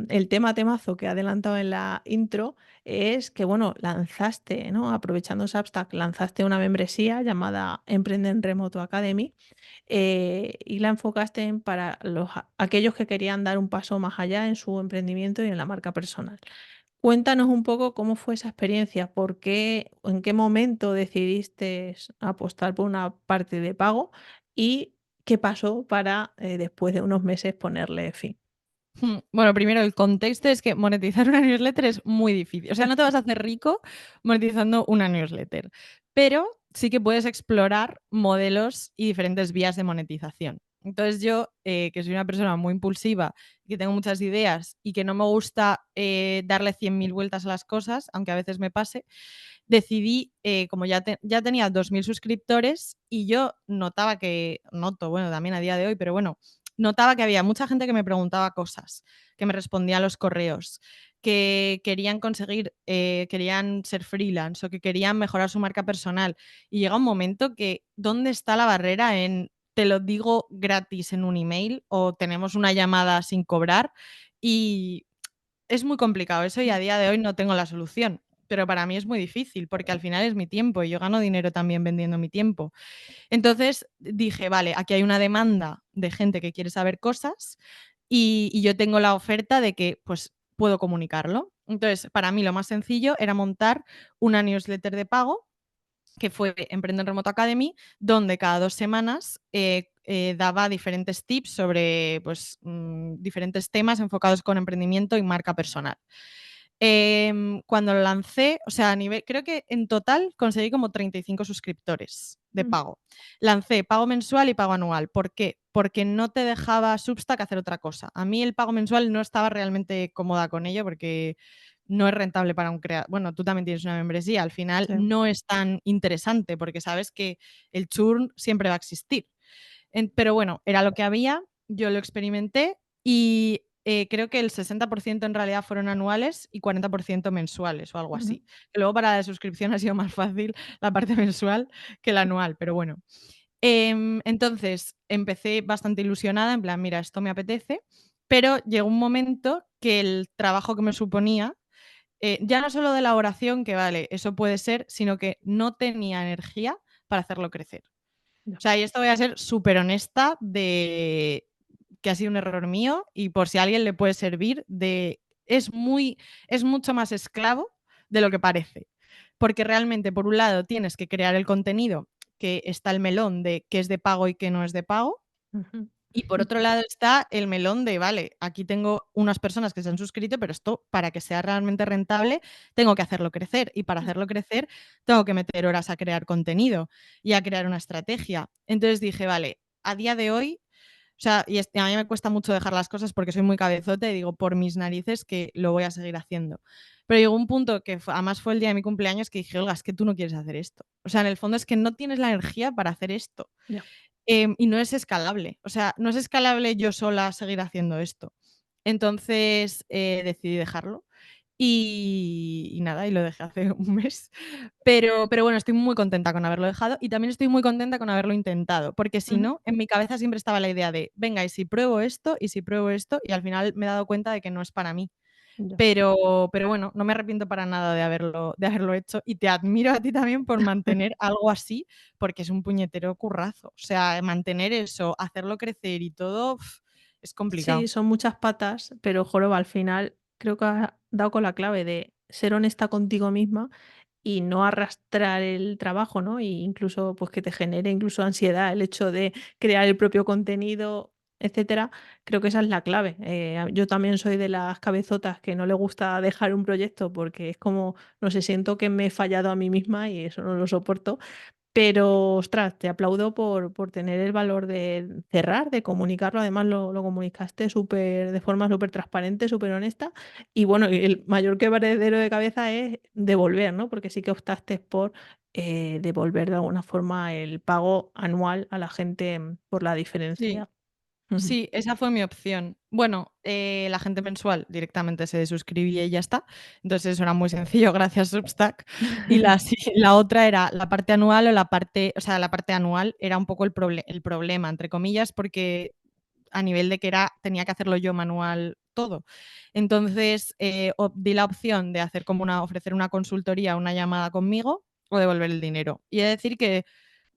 el tema temazo que he adelantado en la intro es que, bueno, lanzaste, ¿no? Aprovechando Substack, lanzaste una membresía llamada Emprenden Remoto Academy, y la enfocaste para aquellos que querían dar un paso más allá en su emprendimiento y en la marca personal. Cuéntanos un poco cómo fue esa experiencia, por qué, en qué momento decidiste apostar por una parte de pago y qué pasó para después de unos meses ponerle fin. Bueno, primero el contexto es que monetizar una newsletter es muy difícil. O sea, no te vas a hacer rico monetizando una newsletter, pero sí que puedes explorar modelos y diferentes vías de monetización. Entonces yo, que soy una persona muy impulsiva, que tengo muchas ideas y que no me gusta darle 100.000 vueltas a las cosas, aunque a veces me pase, decidí, como ya tenía 2.000 suscriptores y yo noto, bueno, también a día de hoy, pero bueno, notaba que había mucha gente que me preguntaba cosas, que me respondía a los correos, que querían querían ser freelance o que querían mejorar su marca personal. Y llega un momento que, ¿dónde está la barrera en te lo digo gratis en un email o tenemos una llamada sin cobrar? Y es muy complicado eso y a día de hoy no tengo la solución. Pero para mí es muy difícil porque al final es mi tiempo y yo gano dinero también vendiendo mi tiempo. Entonces dije, vale, aquí hay una demanda de gente que quiere saber cosas y yo tengo la oferta de que pues puedo comunicarlo. Entonces, para mí lo más sencillo era montar una newsletter de pago que fue Emprende Remoto Academy, donde cada 2 semanas daba diferentes tips sobre pues, diferentes temas enfocados con emprendimiento y marca personal. Cuando lo lancé, o sea, creo que en total conseguí como 35 suscriptores de Mm. pago. Lancé pago mensual y pago anual. ¿Por qué? Porque no te dejaba Substack hacer otra cosa. A mí el pago mensual no estaba realmente cómoda con ello porque no es rentable para un creador. Bueno, tú también tienes una membresía, al final Sí. no es tan interesante porque sabes que el churn siempre va a existir. Pero bueno, era lo que había, yo lo experimenté y creo que el 60% en realidad fueron anuales y 40% mensuales o algo Ujú. así. Que luego para la suscripción ha sido más fácil la parte mensual que la anual, pero bueno. Entonces empecé bastante ilusionada, en plan, mira, esto me apetece, pero llegó un momento que el trabajo que me suponía, ya no solo de elaboración, que vale, eso puede ser, sino que no tenía energía para hacerlo crecer. Ya. O sea, y esto voy a ser súper honesta de que ha sido un error mío y por si a alguien le puede servir, es mucho más esclavo de lo que parece. Porque realmente, por un lado, tienes que crear el contenido, que está el melón de qué es de pago y qué no es de pago, Ujú. y por otro lado está el melón de, vale, aquí tengo unas personas que se han suscrito, pero esto para que sea realmente rentable tengo que hacerlo crecer y para hacerlo crecer tengo que meter horas a crear contenido y a crear una estrategia. Entonces dije, vale, a día de hoy, o sea, a mí me cuesta mucho dejar las cosas porque soy muy cabezote y digo, por mis narices que lo voy a seguir haciendo. Pero llegó un punto que además fue el día de mi cumpleaños que dije, Olga, es que tú no quieres hacer esto. O sea, en el fondo es que no tienes la energía para hacer esto. Ya. Y no es escalable. O sea, no es escalable yo sola seguir haciendo esto. Entonces decidí dejarlo. Y nada, y lo dejé hace un mes. Pero bueno, estoy muy contenta con haberlo dejado y también estoy muy contenta con haberlo intentado, porque si Ujú. no, en mi cabeza siempre estaba la idea de, venga, y si pruebo esto, y si pruebo esto, y al final me he dado cuenta de que no es para mí. Ya. Pero bueno, no me arrepiento para nada de haberlo hecho y te admiro a ti también por mantener algo así, porque es un puñetero currazo. O sea, mantener eso, hacerlo crecer y todo, es complicado. Sí, son muchas patas, pero joroba, al final creo que has dado con la clave de ser honesta contigo misma y no arrastrar el trabajo, ¿no? Y incluso, pues que te genere incluso ansiedad el hecho de crear el propio contenido, etcétera. Creo que esa es la clave. Yo también soy de las cabezotas que no le gusta dejar un proyecto porque es como, no sé, siento que me he fallado a mí misma y eso no lo soporto. Pero, ostras, te aplaudo por tener el valor de cerrar, de comunicarlo. Además, lo comunicaste de forma súper transparente, súper honesta. Y bueno, y el mayor quebradero de cabeza es devolver, ¿no? Porque sí que optaste por devolver de alguna forma el pago anual a la gente por la Sí. diferencia. Ujú. Sí, esa fue mi opción. Bueno, la gente mensual directamente se desuscribía y ya está. Entonces eso era muy sencillo gracias a Substack. Y la otra era la parte anual o sea, la parte anual era un poco el problema, entre comillas, porque a nivel de que tenía que hacerlo yo manual todo. Entonces, di la opción de hacer como ofrecer una consultoría, una llamada conmigo o devolver el dinero. Y he de decir que,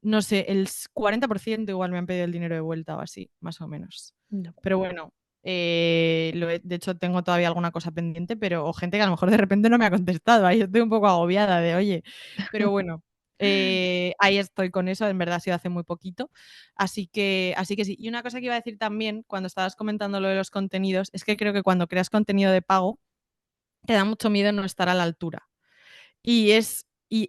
no sé, el 40% igual me han pedido el dinero de vuelta o así, más o menos. No. Pero bueno, de hecho tengo todavía alguna cosa pendiente, o gente que a lo mejor de repente no me ha contestado. Ahí estoy un poco agobiada de, oye, pero bueno, ahí estoy con eso, en verdad ha sido hace muy poquito. Así que sí. Y una cosa que iba a decir también, cuando estabas comentando lo de los contenidos, es que creo que cuando creas contenido de pago, te da mucho miedo no estar a la altura. Y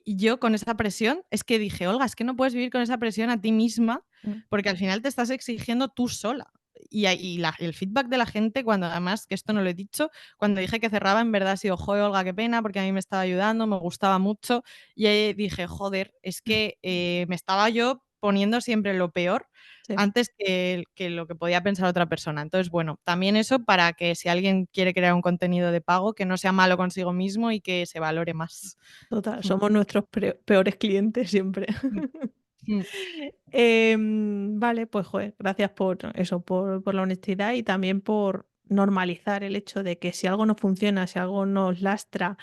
yo con esa presión, es que dije, Olga, es que no puedes vivir con esa presión a ti misma, Mm. porque al final te estás exigiendo tú sola. El feedback de la gente, cuando además, que esto no lo he dicho, cuando dije que cerraba, en verdad ha sido, joder, Olga, qué pena, porque a mí me estaba ayudando, me gustaba mucho. Y ahí dije, joder, es que me estaba yo poniendo siempre lo peor Sí, antes que lo que podía pensar otra persona. Entonces, bueno, también eso para que si alguien quiere crear un contenido de pago, que no sea malo consigo mismo y que se valore más. total, Mm, somos nuestros peores clientes siempre. mm, mm, Vale, pues joder, gracias por eso, por la honestidad y también por normalizar el hecho de que si algo no funciona, si algo nos lastra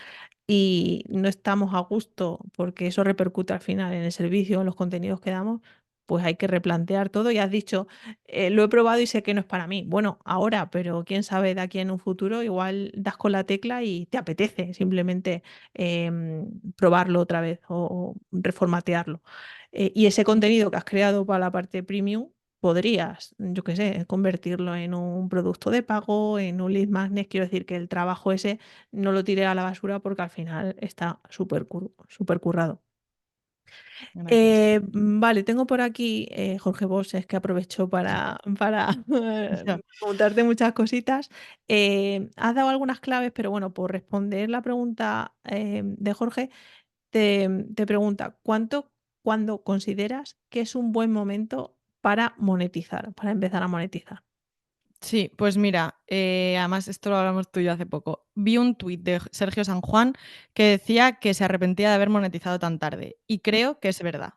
y no estamos a gusto, porque eso repercute al final en el servicio, en los contenidos que damos, pues hay que replantear todo. Y has dicho, lo he probado y sé que no es para mí. Bueno, ahora, pero quién sabe de aquí en un futuro, igual das con la tecla y te apetece simplemente probarlo otra vez o reformatearlo. Y ese contenido que has creado para la parte premium, podrías, yo qué sé, convertirlo en un producto de pago, en un lead magnet. Quiero decir que el trabajo ese no lo tiré a la basura porque al final está súper currado. gracias. Vale, tengo por aquí Jorge Bosses, que aprovecho para Ya. preguntarte muchas cositas. Has dado algunas claves, pero bueno, por responder la pregunta de Jorge, te pregunta, ¿cuándo consideras que es un buen momento para monetizar, para empezar a monetizar? Sí, pues mira, además esto lo hablamos tú y yo hace poco. Vi un tuit de Sergio San Juan que decía que se arrepentía de haber monetizado tan tarde y creo que es verdad.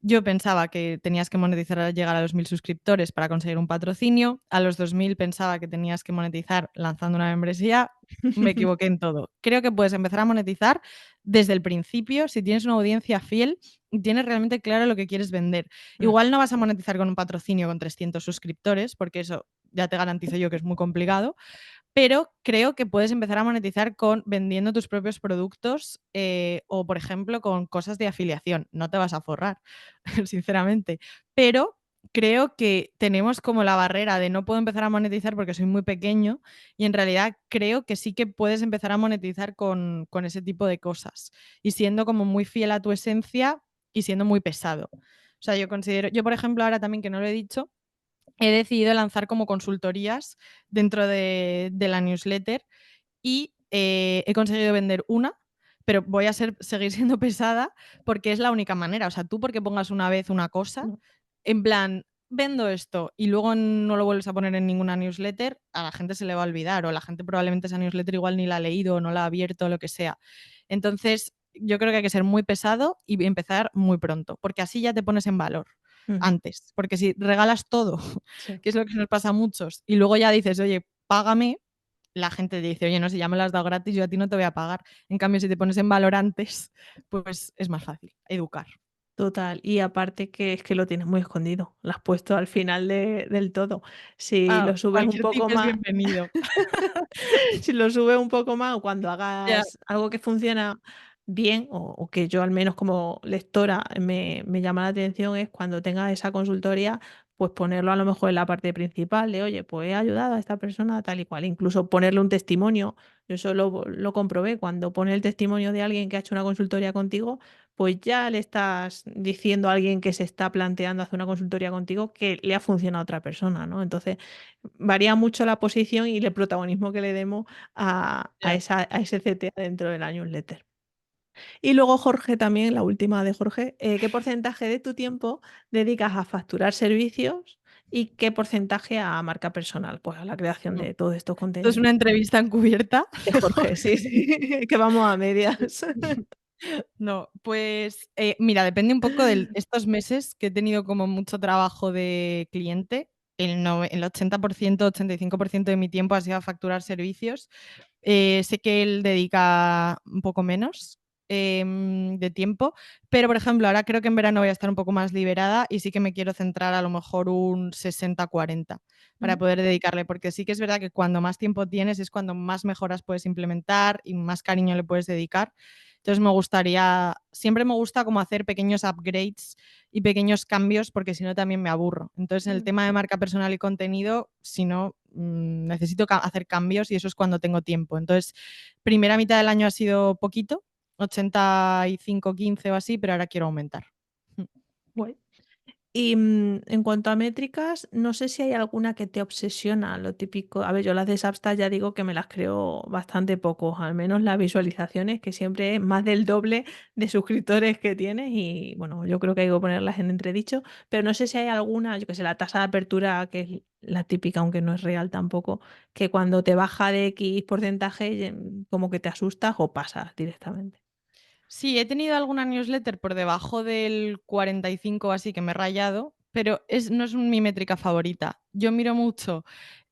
Yo pensaba que tenías que monetizar al llegar a los 1000 suscriptores para conseguir un patrocinio. A los 2000 pensaba que tenías que monetizar lanzando una membresía. Me equivoqué en todo. Creo que puedes empezar a monetizar desde el principio si tienes una audiencia fiel y tienes realmente claro lo que quieres vender. Mm, Igual no vas a monetizar con un patrocinio con 300 suscriptores, porque eso ya te garantizo yo que es muy complicado, pero creo que puedes empezar a monetizar vendiendo tus propios productos o, por ejemplo, con cosas de afiliación. No te vas a forrar, sinceramente. Pero creo que tenemos como la barrera de no puedo empezar a monetizar porque soy muy pequeño y en realidad creo que sí que puedes empezar a monetizar con ese tipo de cosas y siendo como muy fiel a tu esencia y siendo muy pesado. O sea, yo por ejemplo, ahora también que no lo he dicho, he decidido lanzar como consultorías dentro de la newsletter y he conseguido vender una, pero voy a seguir siendo pesada porque es la única manera. O sea, tú porque pongas una vez una cosa, no. en plan, vendo esto y luego no lo vuelves a poner en ninguna newsletter, a la gente se le va a olvidar o la gente probablemente esa newsletter igual ni la ha leído o no la ha abierto o lo que sea. Entonces, yo creo que hay que ser muy pesado y empezar muy pronto, porque así ya te pones en valor Ujú, antes. Porque si regalas todo, sí. que es lo que nos pasa a muchos, y luego ya dices, oye, págame, la gente te dice, oye, no, si ya me lo has dado gratis, yo a ti no te voy a pagar. En cambio, si te pones en valor antes, pues es más fácil educar. Total, y aparte que es que lo tienes muy escondido, lo has puesto al final del todo. Si Ah, lo subes un cualquier tip poco es más, bienvenido. si lo subes un poco más o cuando Ya, hagas algo que funciona bien o que yo al menos como lectora me llama la atención es cuando tengas esa consultoría, pues ponerlo a lo mejor en la parte principal de, oye, pues he ayudado a esta persona tal y cual, incluso ponerle un testimonio. Yo eso lo comprobé, cuando pones el testimonio de alguien que ha hecho una consultoría contigo, pues ya le estás diciendo a alguien que se está planteando hacer una consultoría contigo que le ha funcionado a otra persona, ¿no? Entonces, varía mucho la posición y el protagonismo que le demos ya. a ese CTA dentro de la newsletter. Y luego, Jorge, también, la última de Jorge, ¿qué porcentaje de tu tiempo dedicas a facturar servicios y qué porcentaje a marca personal, pues a la creación Mm. de todos estos Esto es contenidos. una entrevista encubierta De de Jorge, sí, Jorge. sí, que vamos a medias. No, pues, mira, depende un poco de estos meses que he tenido como mucho trabajo de cliente, el 80%, 85% de mi tiempo ha sido a facturar servicios. Sé que él dedica un poco menos de tiempo, pero, por ejemplo, ahora creo que en verano voy a estar un poco más liberada y sí que me quiero centrar a lo mejor un 60-40 para Mm, poder dedicarle, porque sí que es verdad que cuando más tiempo tienes es cuando más mejoras puedes implementar y más cariño le puedes dedicar. Entonces siempre me gusta como hacer pequeños upgrades y pequeños cambios porque si no también me aburro. Entonces en el mm. tema de marca personal y contenido, si no, necesito hacer cambios y eso es cuando tengo tiempo. Entonces, primera mitad del año ha sido poquito, 85-15 o así, pero ahora quiero aumentar. Guay. Y en cuanto a métricas, no sé si hay alguna que te obsesiona, lo típico. A ver, yo las de Substack ya digo que me las creo bastante poco, al menos las visualizaciones, que siempre es más del doble de suscriptores que tienes y bueno, yo creo que hay que ponerlas en entredicho, pero no sé si hay alguna, yo que sé, la tasa de apertura, que es la típica, aunque no es real tampoco, que cuando te baja de X porcentaje, como que te asustas o pasas directamente. Sí, he tenido alguna newsletter por debajo del 45 o así que me he rayado, pero no es mi métrica favorita. Yo miro mucho.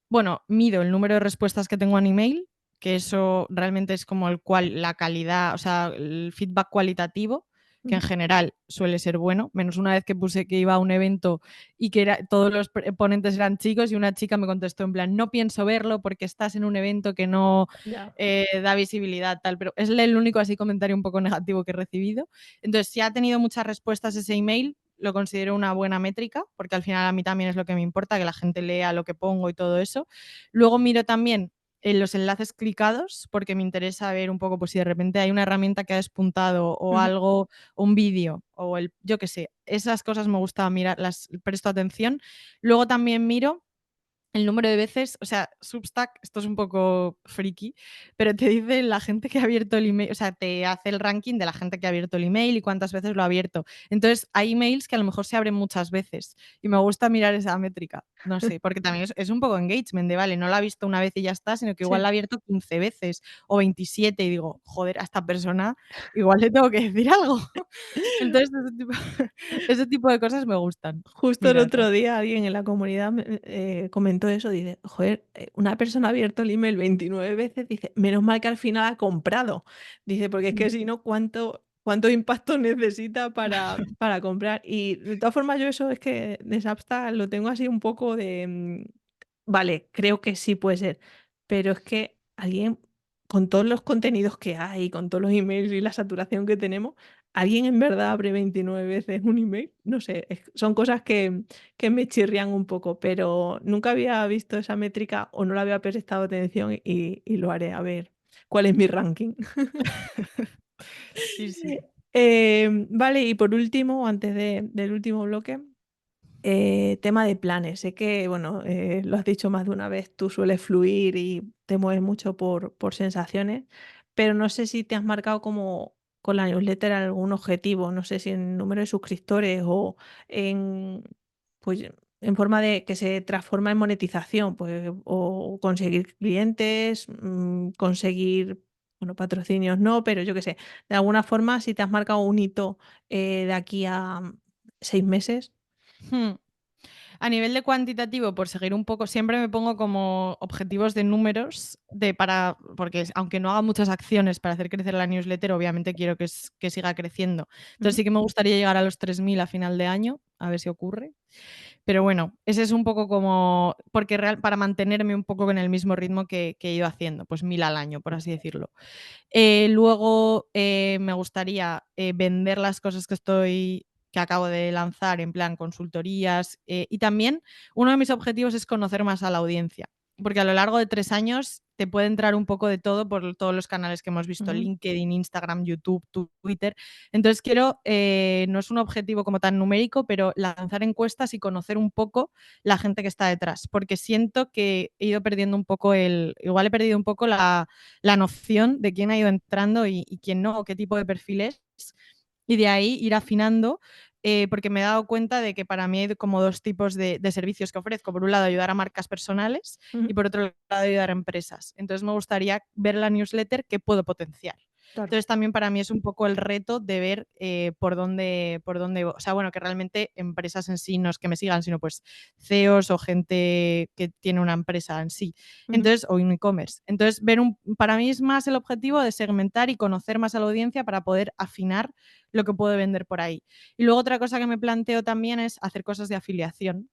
Bueno, mido el número de respuestas que tengo en email, que eso realmente es como la calidad, o sea, el feedback cualitativo, que en Mm, general suele ser bueno, menos una vez que puse que iba a un evento y que todos los ponentes eran chicos y una chica me contestó en plan, no pienso verlo porque estás en un evento que no ya. da visibilidad, tal, pero es el único así comentario un poco negativo que he recibido. Entonces, si ha tenido muchas respuestas ese email, lo considero una buena métrica, porque al final a mí también es lo que me importa, que la gente lea lo que pongo y todo eso. Luego miro también los enlaces clicados, porque me interesa ver un poco, pues si de repente hay una herramienta que ha despuntado o Mm, algo, un vídeo, o yo qué sé, esas cosas me gusta mirar, las presto atención. Luego también miro el número de veces, o sea, Substack, esto es un poco friki, pero te dice la gente que ha abierto el email, o sea, te hace el ranking de la gente que ha abierto el email y cuántas veces lo ha abierto. Entonces, hay emails que a lo mejor se abren muchas veces y me gusta mirar esa métrica, no sé, porque también es un poco engagement de, vale, no la ha visto una vez y ya está, sino que igual sí. la ha abierto 15 veces o 27 y digo, joder, a esta persona igual le tengo que decir algo. Entonces, ese tipo de cosas me gustan Justo el mirarlas. otro día alguien en la comunidad comentó eso, dice, joder, una persona ha abierto el email 29 veces, dice, menos mal que al final ha comprado. Dice, porque es que si no, ¿cuánto impacto necesita para comprar? Y de todas formas yo eso es que de Substack lo tengo así un poco de, vale, creo que sí puede ser, pero es que alguien, con todos los contenidos que hay, con todos los emails y la saturación que tenemos, ¿alguien en verdad abre 29 veces un email? No sé, son cosas que me chirrían un poco, pero nunca había visto esa métrica o no le había prestado atención y lo haré a ver cuál es mi ranking. Sí, sí. Vale, y por último, antes del último bloque, tema de planes. Sé que, bueno, lo has dicho más de una vez, tú sueles fluir y te mueves mucho por sensaciones, pero no sé si te has marcado como con la newsletter algún objetivo, no sé si en número de suscriptores o en, pues, en forma de que se transforma en monetización, pues, o conseguir clientes, conseguir, bueno, patrocinios no, pero yo qué sé, de alguna forma si te has marcado un hito de aquí a 6 meses. Hmm. A nivel de cuantitativo, por seguir un poco, siempre me pongo como objetivos de números porque aunque no haga muchas acciones para hacer crecer la newsletter, obviamente quiero que siga creciendo. Entonces sí que me gustaría llegar a los 3.000 a final de año, a ver si ocurre. Pero bueno, ese es un poco como, porque para mantenerme un poco en el mismo ritmo que he ido haciendo, pues 1.000 al año, por así decirlo. Luego me gustaría vender las cosas que acabo de lanzar, en plan consultorías. Y también uno de mis objetivos es conocer más a la audiencia, porque a lo largo de 3 años te puede entrar un poco de todo por todos los canales que hemos visto, Ujú. LinkedIn, Instagram, YouTube, Twitter. Entonces no es un objetivo como tan numérico, pero lanzar encuestas y conocer un poco la gente que está detrás, porque siento que he ido perdiendo un poco igual he perdido un poco la noción de quién ha ido entrando y quién no, o qué tipo de perfiles, y de ahí ir afinando. porque me he dado cuenta de que para mí hay como dos tipos de servicios que ofrezco. Por un lado, ayudar a marcas personales y Ujú, por otro lado, ayudar a empresas. Entonces, me gustaría ver la newsletter que puedo potenciar. claro. Entonces, también para mí es un poco el reto de ver por dónde, o sea, bueno, que realmente empresas en sí no es que me sigan, sino pues CEOs o gente que tiene una empresa en sí. Ujú, Entonces, o un e-commerce. Entonces, para mí es más el objetivo de segmentar y conocer más a la audiencia para poder afinar lo que puedo vender por ahí. Y luego otra cosa que me planteo también es hacer cosas de afiliación,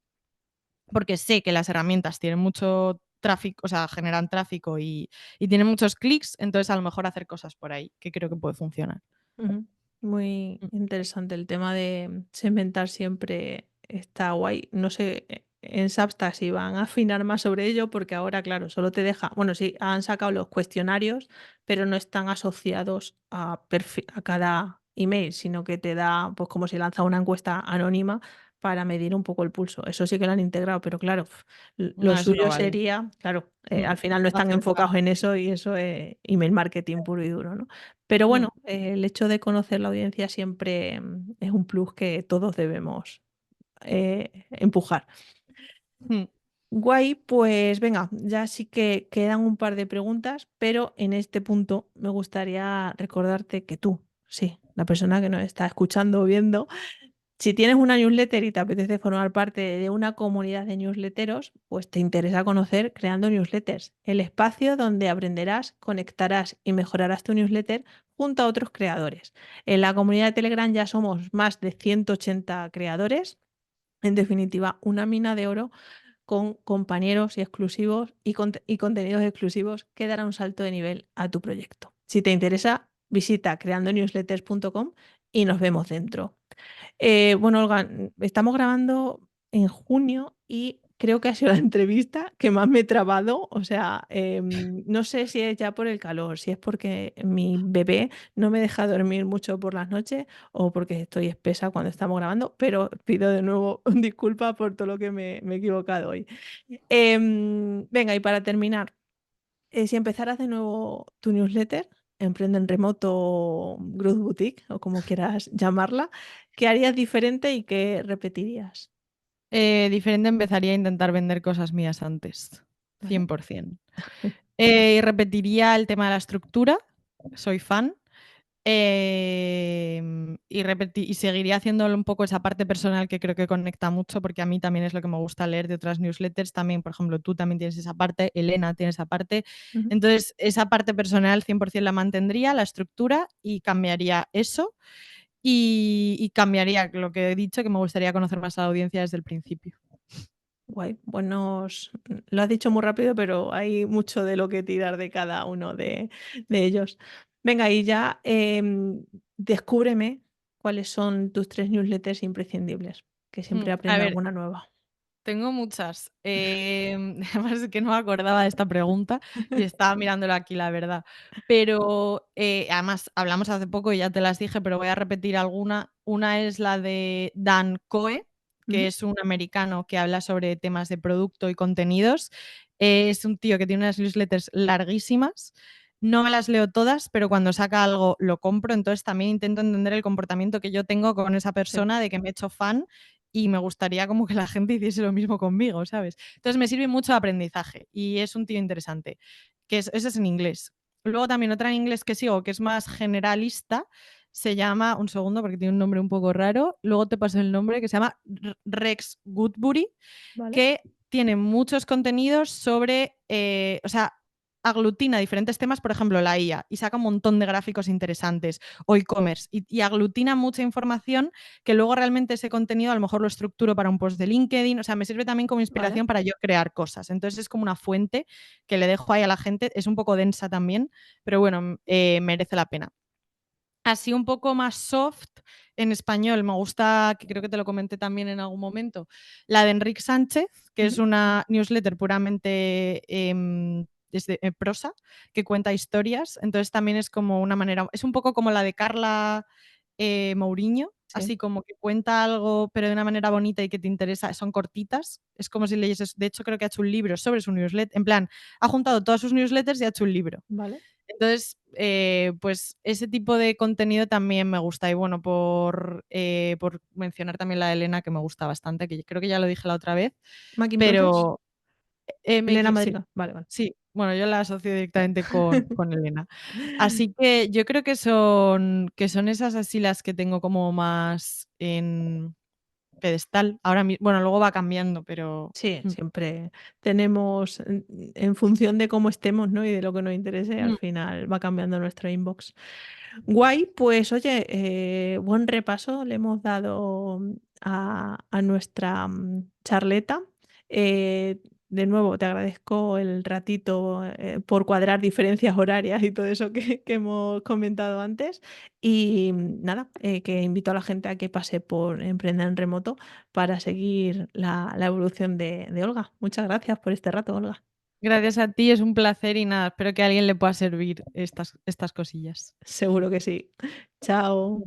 porque sé que las herramientas tienen mucho tráfico, o sea, generan tráfico y tienen muchos clics, entonces a lo mejor hacer cosas por ahí, que creo que puede funcionar. ujú. Muy Mm. interesante el tema de segmentar siempre está guay. No sé en Substack si van a afinar más sobre ello porque ahora, claro, solo te deja, bueno, sí, han sacado los cuestionarios, pero no están asociados a cada email, sino que te da, pues como si lanza una encuesta anónima para medir un poco el pulso. Eso sí que lo han integrado, pero claro, lo No, eso no suyo vale. sería, claro, Mm. al final no están Hacer enfocados en eso y eso es email marketing puro y duro, ¿no? Pero mm, bueno, el hecho de conocer la audiencia siempre es un plus que todos debemos empujar. mm. Guay, pues venga, ya sí que quedan un par de preguntas, pero en este punto me gustaría recordarte que tú, sí, la persona que nos está escuchando o viendo, si tienes una newsletter y te apetece formar parte de una comunidad de newsletteros, pues te interesa conocer Creando Newsletters, el espacio donde aprenderás, conectarás y mejorarás tu newsletter junto a otros creadores. En la comunidad de Telegram ya somos más de 180 creadores. En definitiva, una mina de oro con compañeros y exclusivos y contenidos exclusivos que dará un salto de nivel a tu proyecto. Si te interesa, visita creandonewsletters.com y nos vemos dentro. Bueno, Olga, estamos grabando en junio y creo que ha sido la entrevista que más me he trabado. O sea, no sé si es ya por el calor, si es porque mi bebé no me deja dormir mucho por las noches o porque estoy espesa cuando estamos grabando, pero pido de nuevo disculpas por todo lo que me he equivocado hoy. Venga, y para terminar, si empezaras de nuevo tu newsletter, Emprende en Remoto, Growth Boutique o como quieras llamarla, ¿qué harías diferente y qué repetirías? Diferente, empezaría a intentar vender cosas mías antes, ¿Vale? 100%. Y repetiría el tema de la estructura, soy fan. Y seguiría haciéndolo un poco esa parte personal que creo que conecta mucho, porque a mí también es lo que me gusta leer de otras newsletters. También, por ejemplo, tú también tienes esa parte, Elena tiene esa parte. Ujú. Entonces, esa parte personal 100% la mantendría, la estructura, y cambiaría eso. Y cambiaría lo que he dicho, que me gustaría conocer más a la audiencia desde el principio. Guay, buenos, lo has dicho muy rápido, pero hay mucho de lo que tirar de cada uno de ellos. Venga, y ya descúbreme cuáles son tus tres newsletters imprescindibles, que siempre A aprendo ver, alguna nueva. tengo muchas. Además es que no me acordaba de esta pregunta y estaba mirándolo aquí, la verdad. Pero además hablamos hace poco y ya te las dije, pero voy a repetir alguna. Una es la de Dan Coe, que Ujú. es un americano que habla sobre temas de producto y contenidos. Es un tío que tiene unas newsletters larguísimas. No me las leo todas, pero cuando saca algo lo compro. Entonces también intento entender el comportamiento que yo tengo con esa Sí, persona de que me he hecho fan y me gustaría como que la gente hiciese lo mismo conmigo, ¿sabes? Entonces me sirve mucho de aprendizaje y es un tío interesante, ese es en inglés. Luego también otra en inglés que sigo, que es más generalista, se llama, un segundo porque tiene un nombre un poco raro, luego te paso el nombre, que se llama Rex Goodbury, ¿vale? que tiene muchos contenidos sobre, o sea, aglutina diferentes temas, por ejemplo, la IA, y saca un montón de gráficos interesantes, o e-commerce, y aglutina mucha información que luego realmente ese contenido a lo mejor lo estructuro para un post de LinkedIn, o sea, me sirve también como ¿Vale? inspiración para yo crear cosas. Entonces es como una fuente que le dejo ahí a la gente, es un poco densa también, pero bueno, merece la pena. Así un poco más soft en español, me gusta, que creo que te lo comenté también en algún momento, la de Enrique Sánchez, que es Ujú. una newsletter puramente desde prosa, que cuenta historias. Entonces también es como una manera, es un poco como la de Carla Mourinho, Sí, así como que cuenta algo, pero de una manera bonita y que te interesa, son cortitas. Es como si leyeses, de hecho creo que ha hecho un libro sobre su newsletter, en plan, ha juntado todas sus newsletters y ha hecho un libro. ¿vale? Entonces, pues ese tipo de contenido también me gusta. Y bueno, por mencionar también la de Elena, que me gusta bastante, que creo que ya lo dije la otra vez, Mac Improvers, pero Elena sí, Madrigal. Vale, vale. sí, bueno, yo la asocio directamente con Elena. Así que yo creo que son esas así las que tengo como más en pedestal. Bueno, luego va cambiando, pero Sí, siempre tenemos, en función de cómo estemos, ¿no? Y de lo que nos interese, al mm, final va cambiando nuestro inbox. Guay, pues oye, buen repaso le hemos dado a nuestra charleta. Eh, de nuevo, te agradezco el ratito por cuadrar diferencias horarias y todo eso que hemos comentado antes. Y nada, que invito a la gente a que pase por Emprender en Remoto para seguir la evolución de Olga. Muchas gracias por este rato, Olga. gracias a ti, es un placer y nada, espero que a alguien le pueda servir estas cosillas. Seguro que sí. Chao.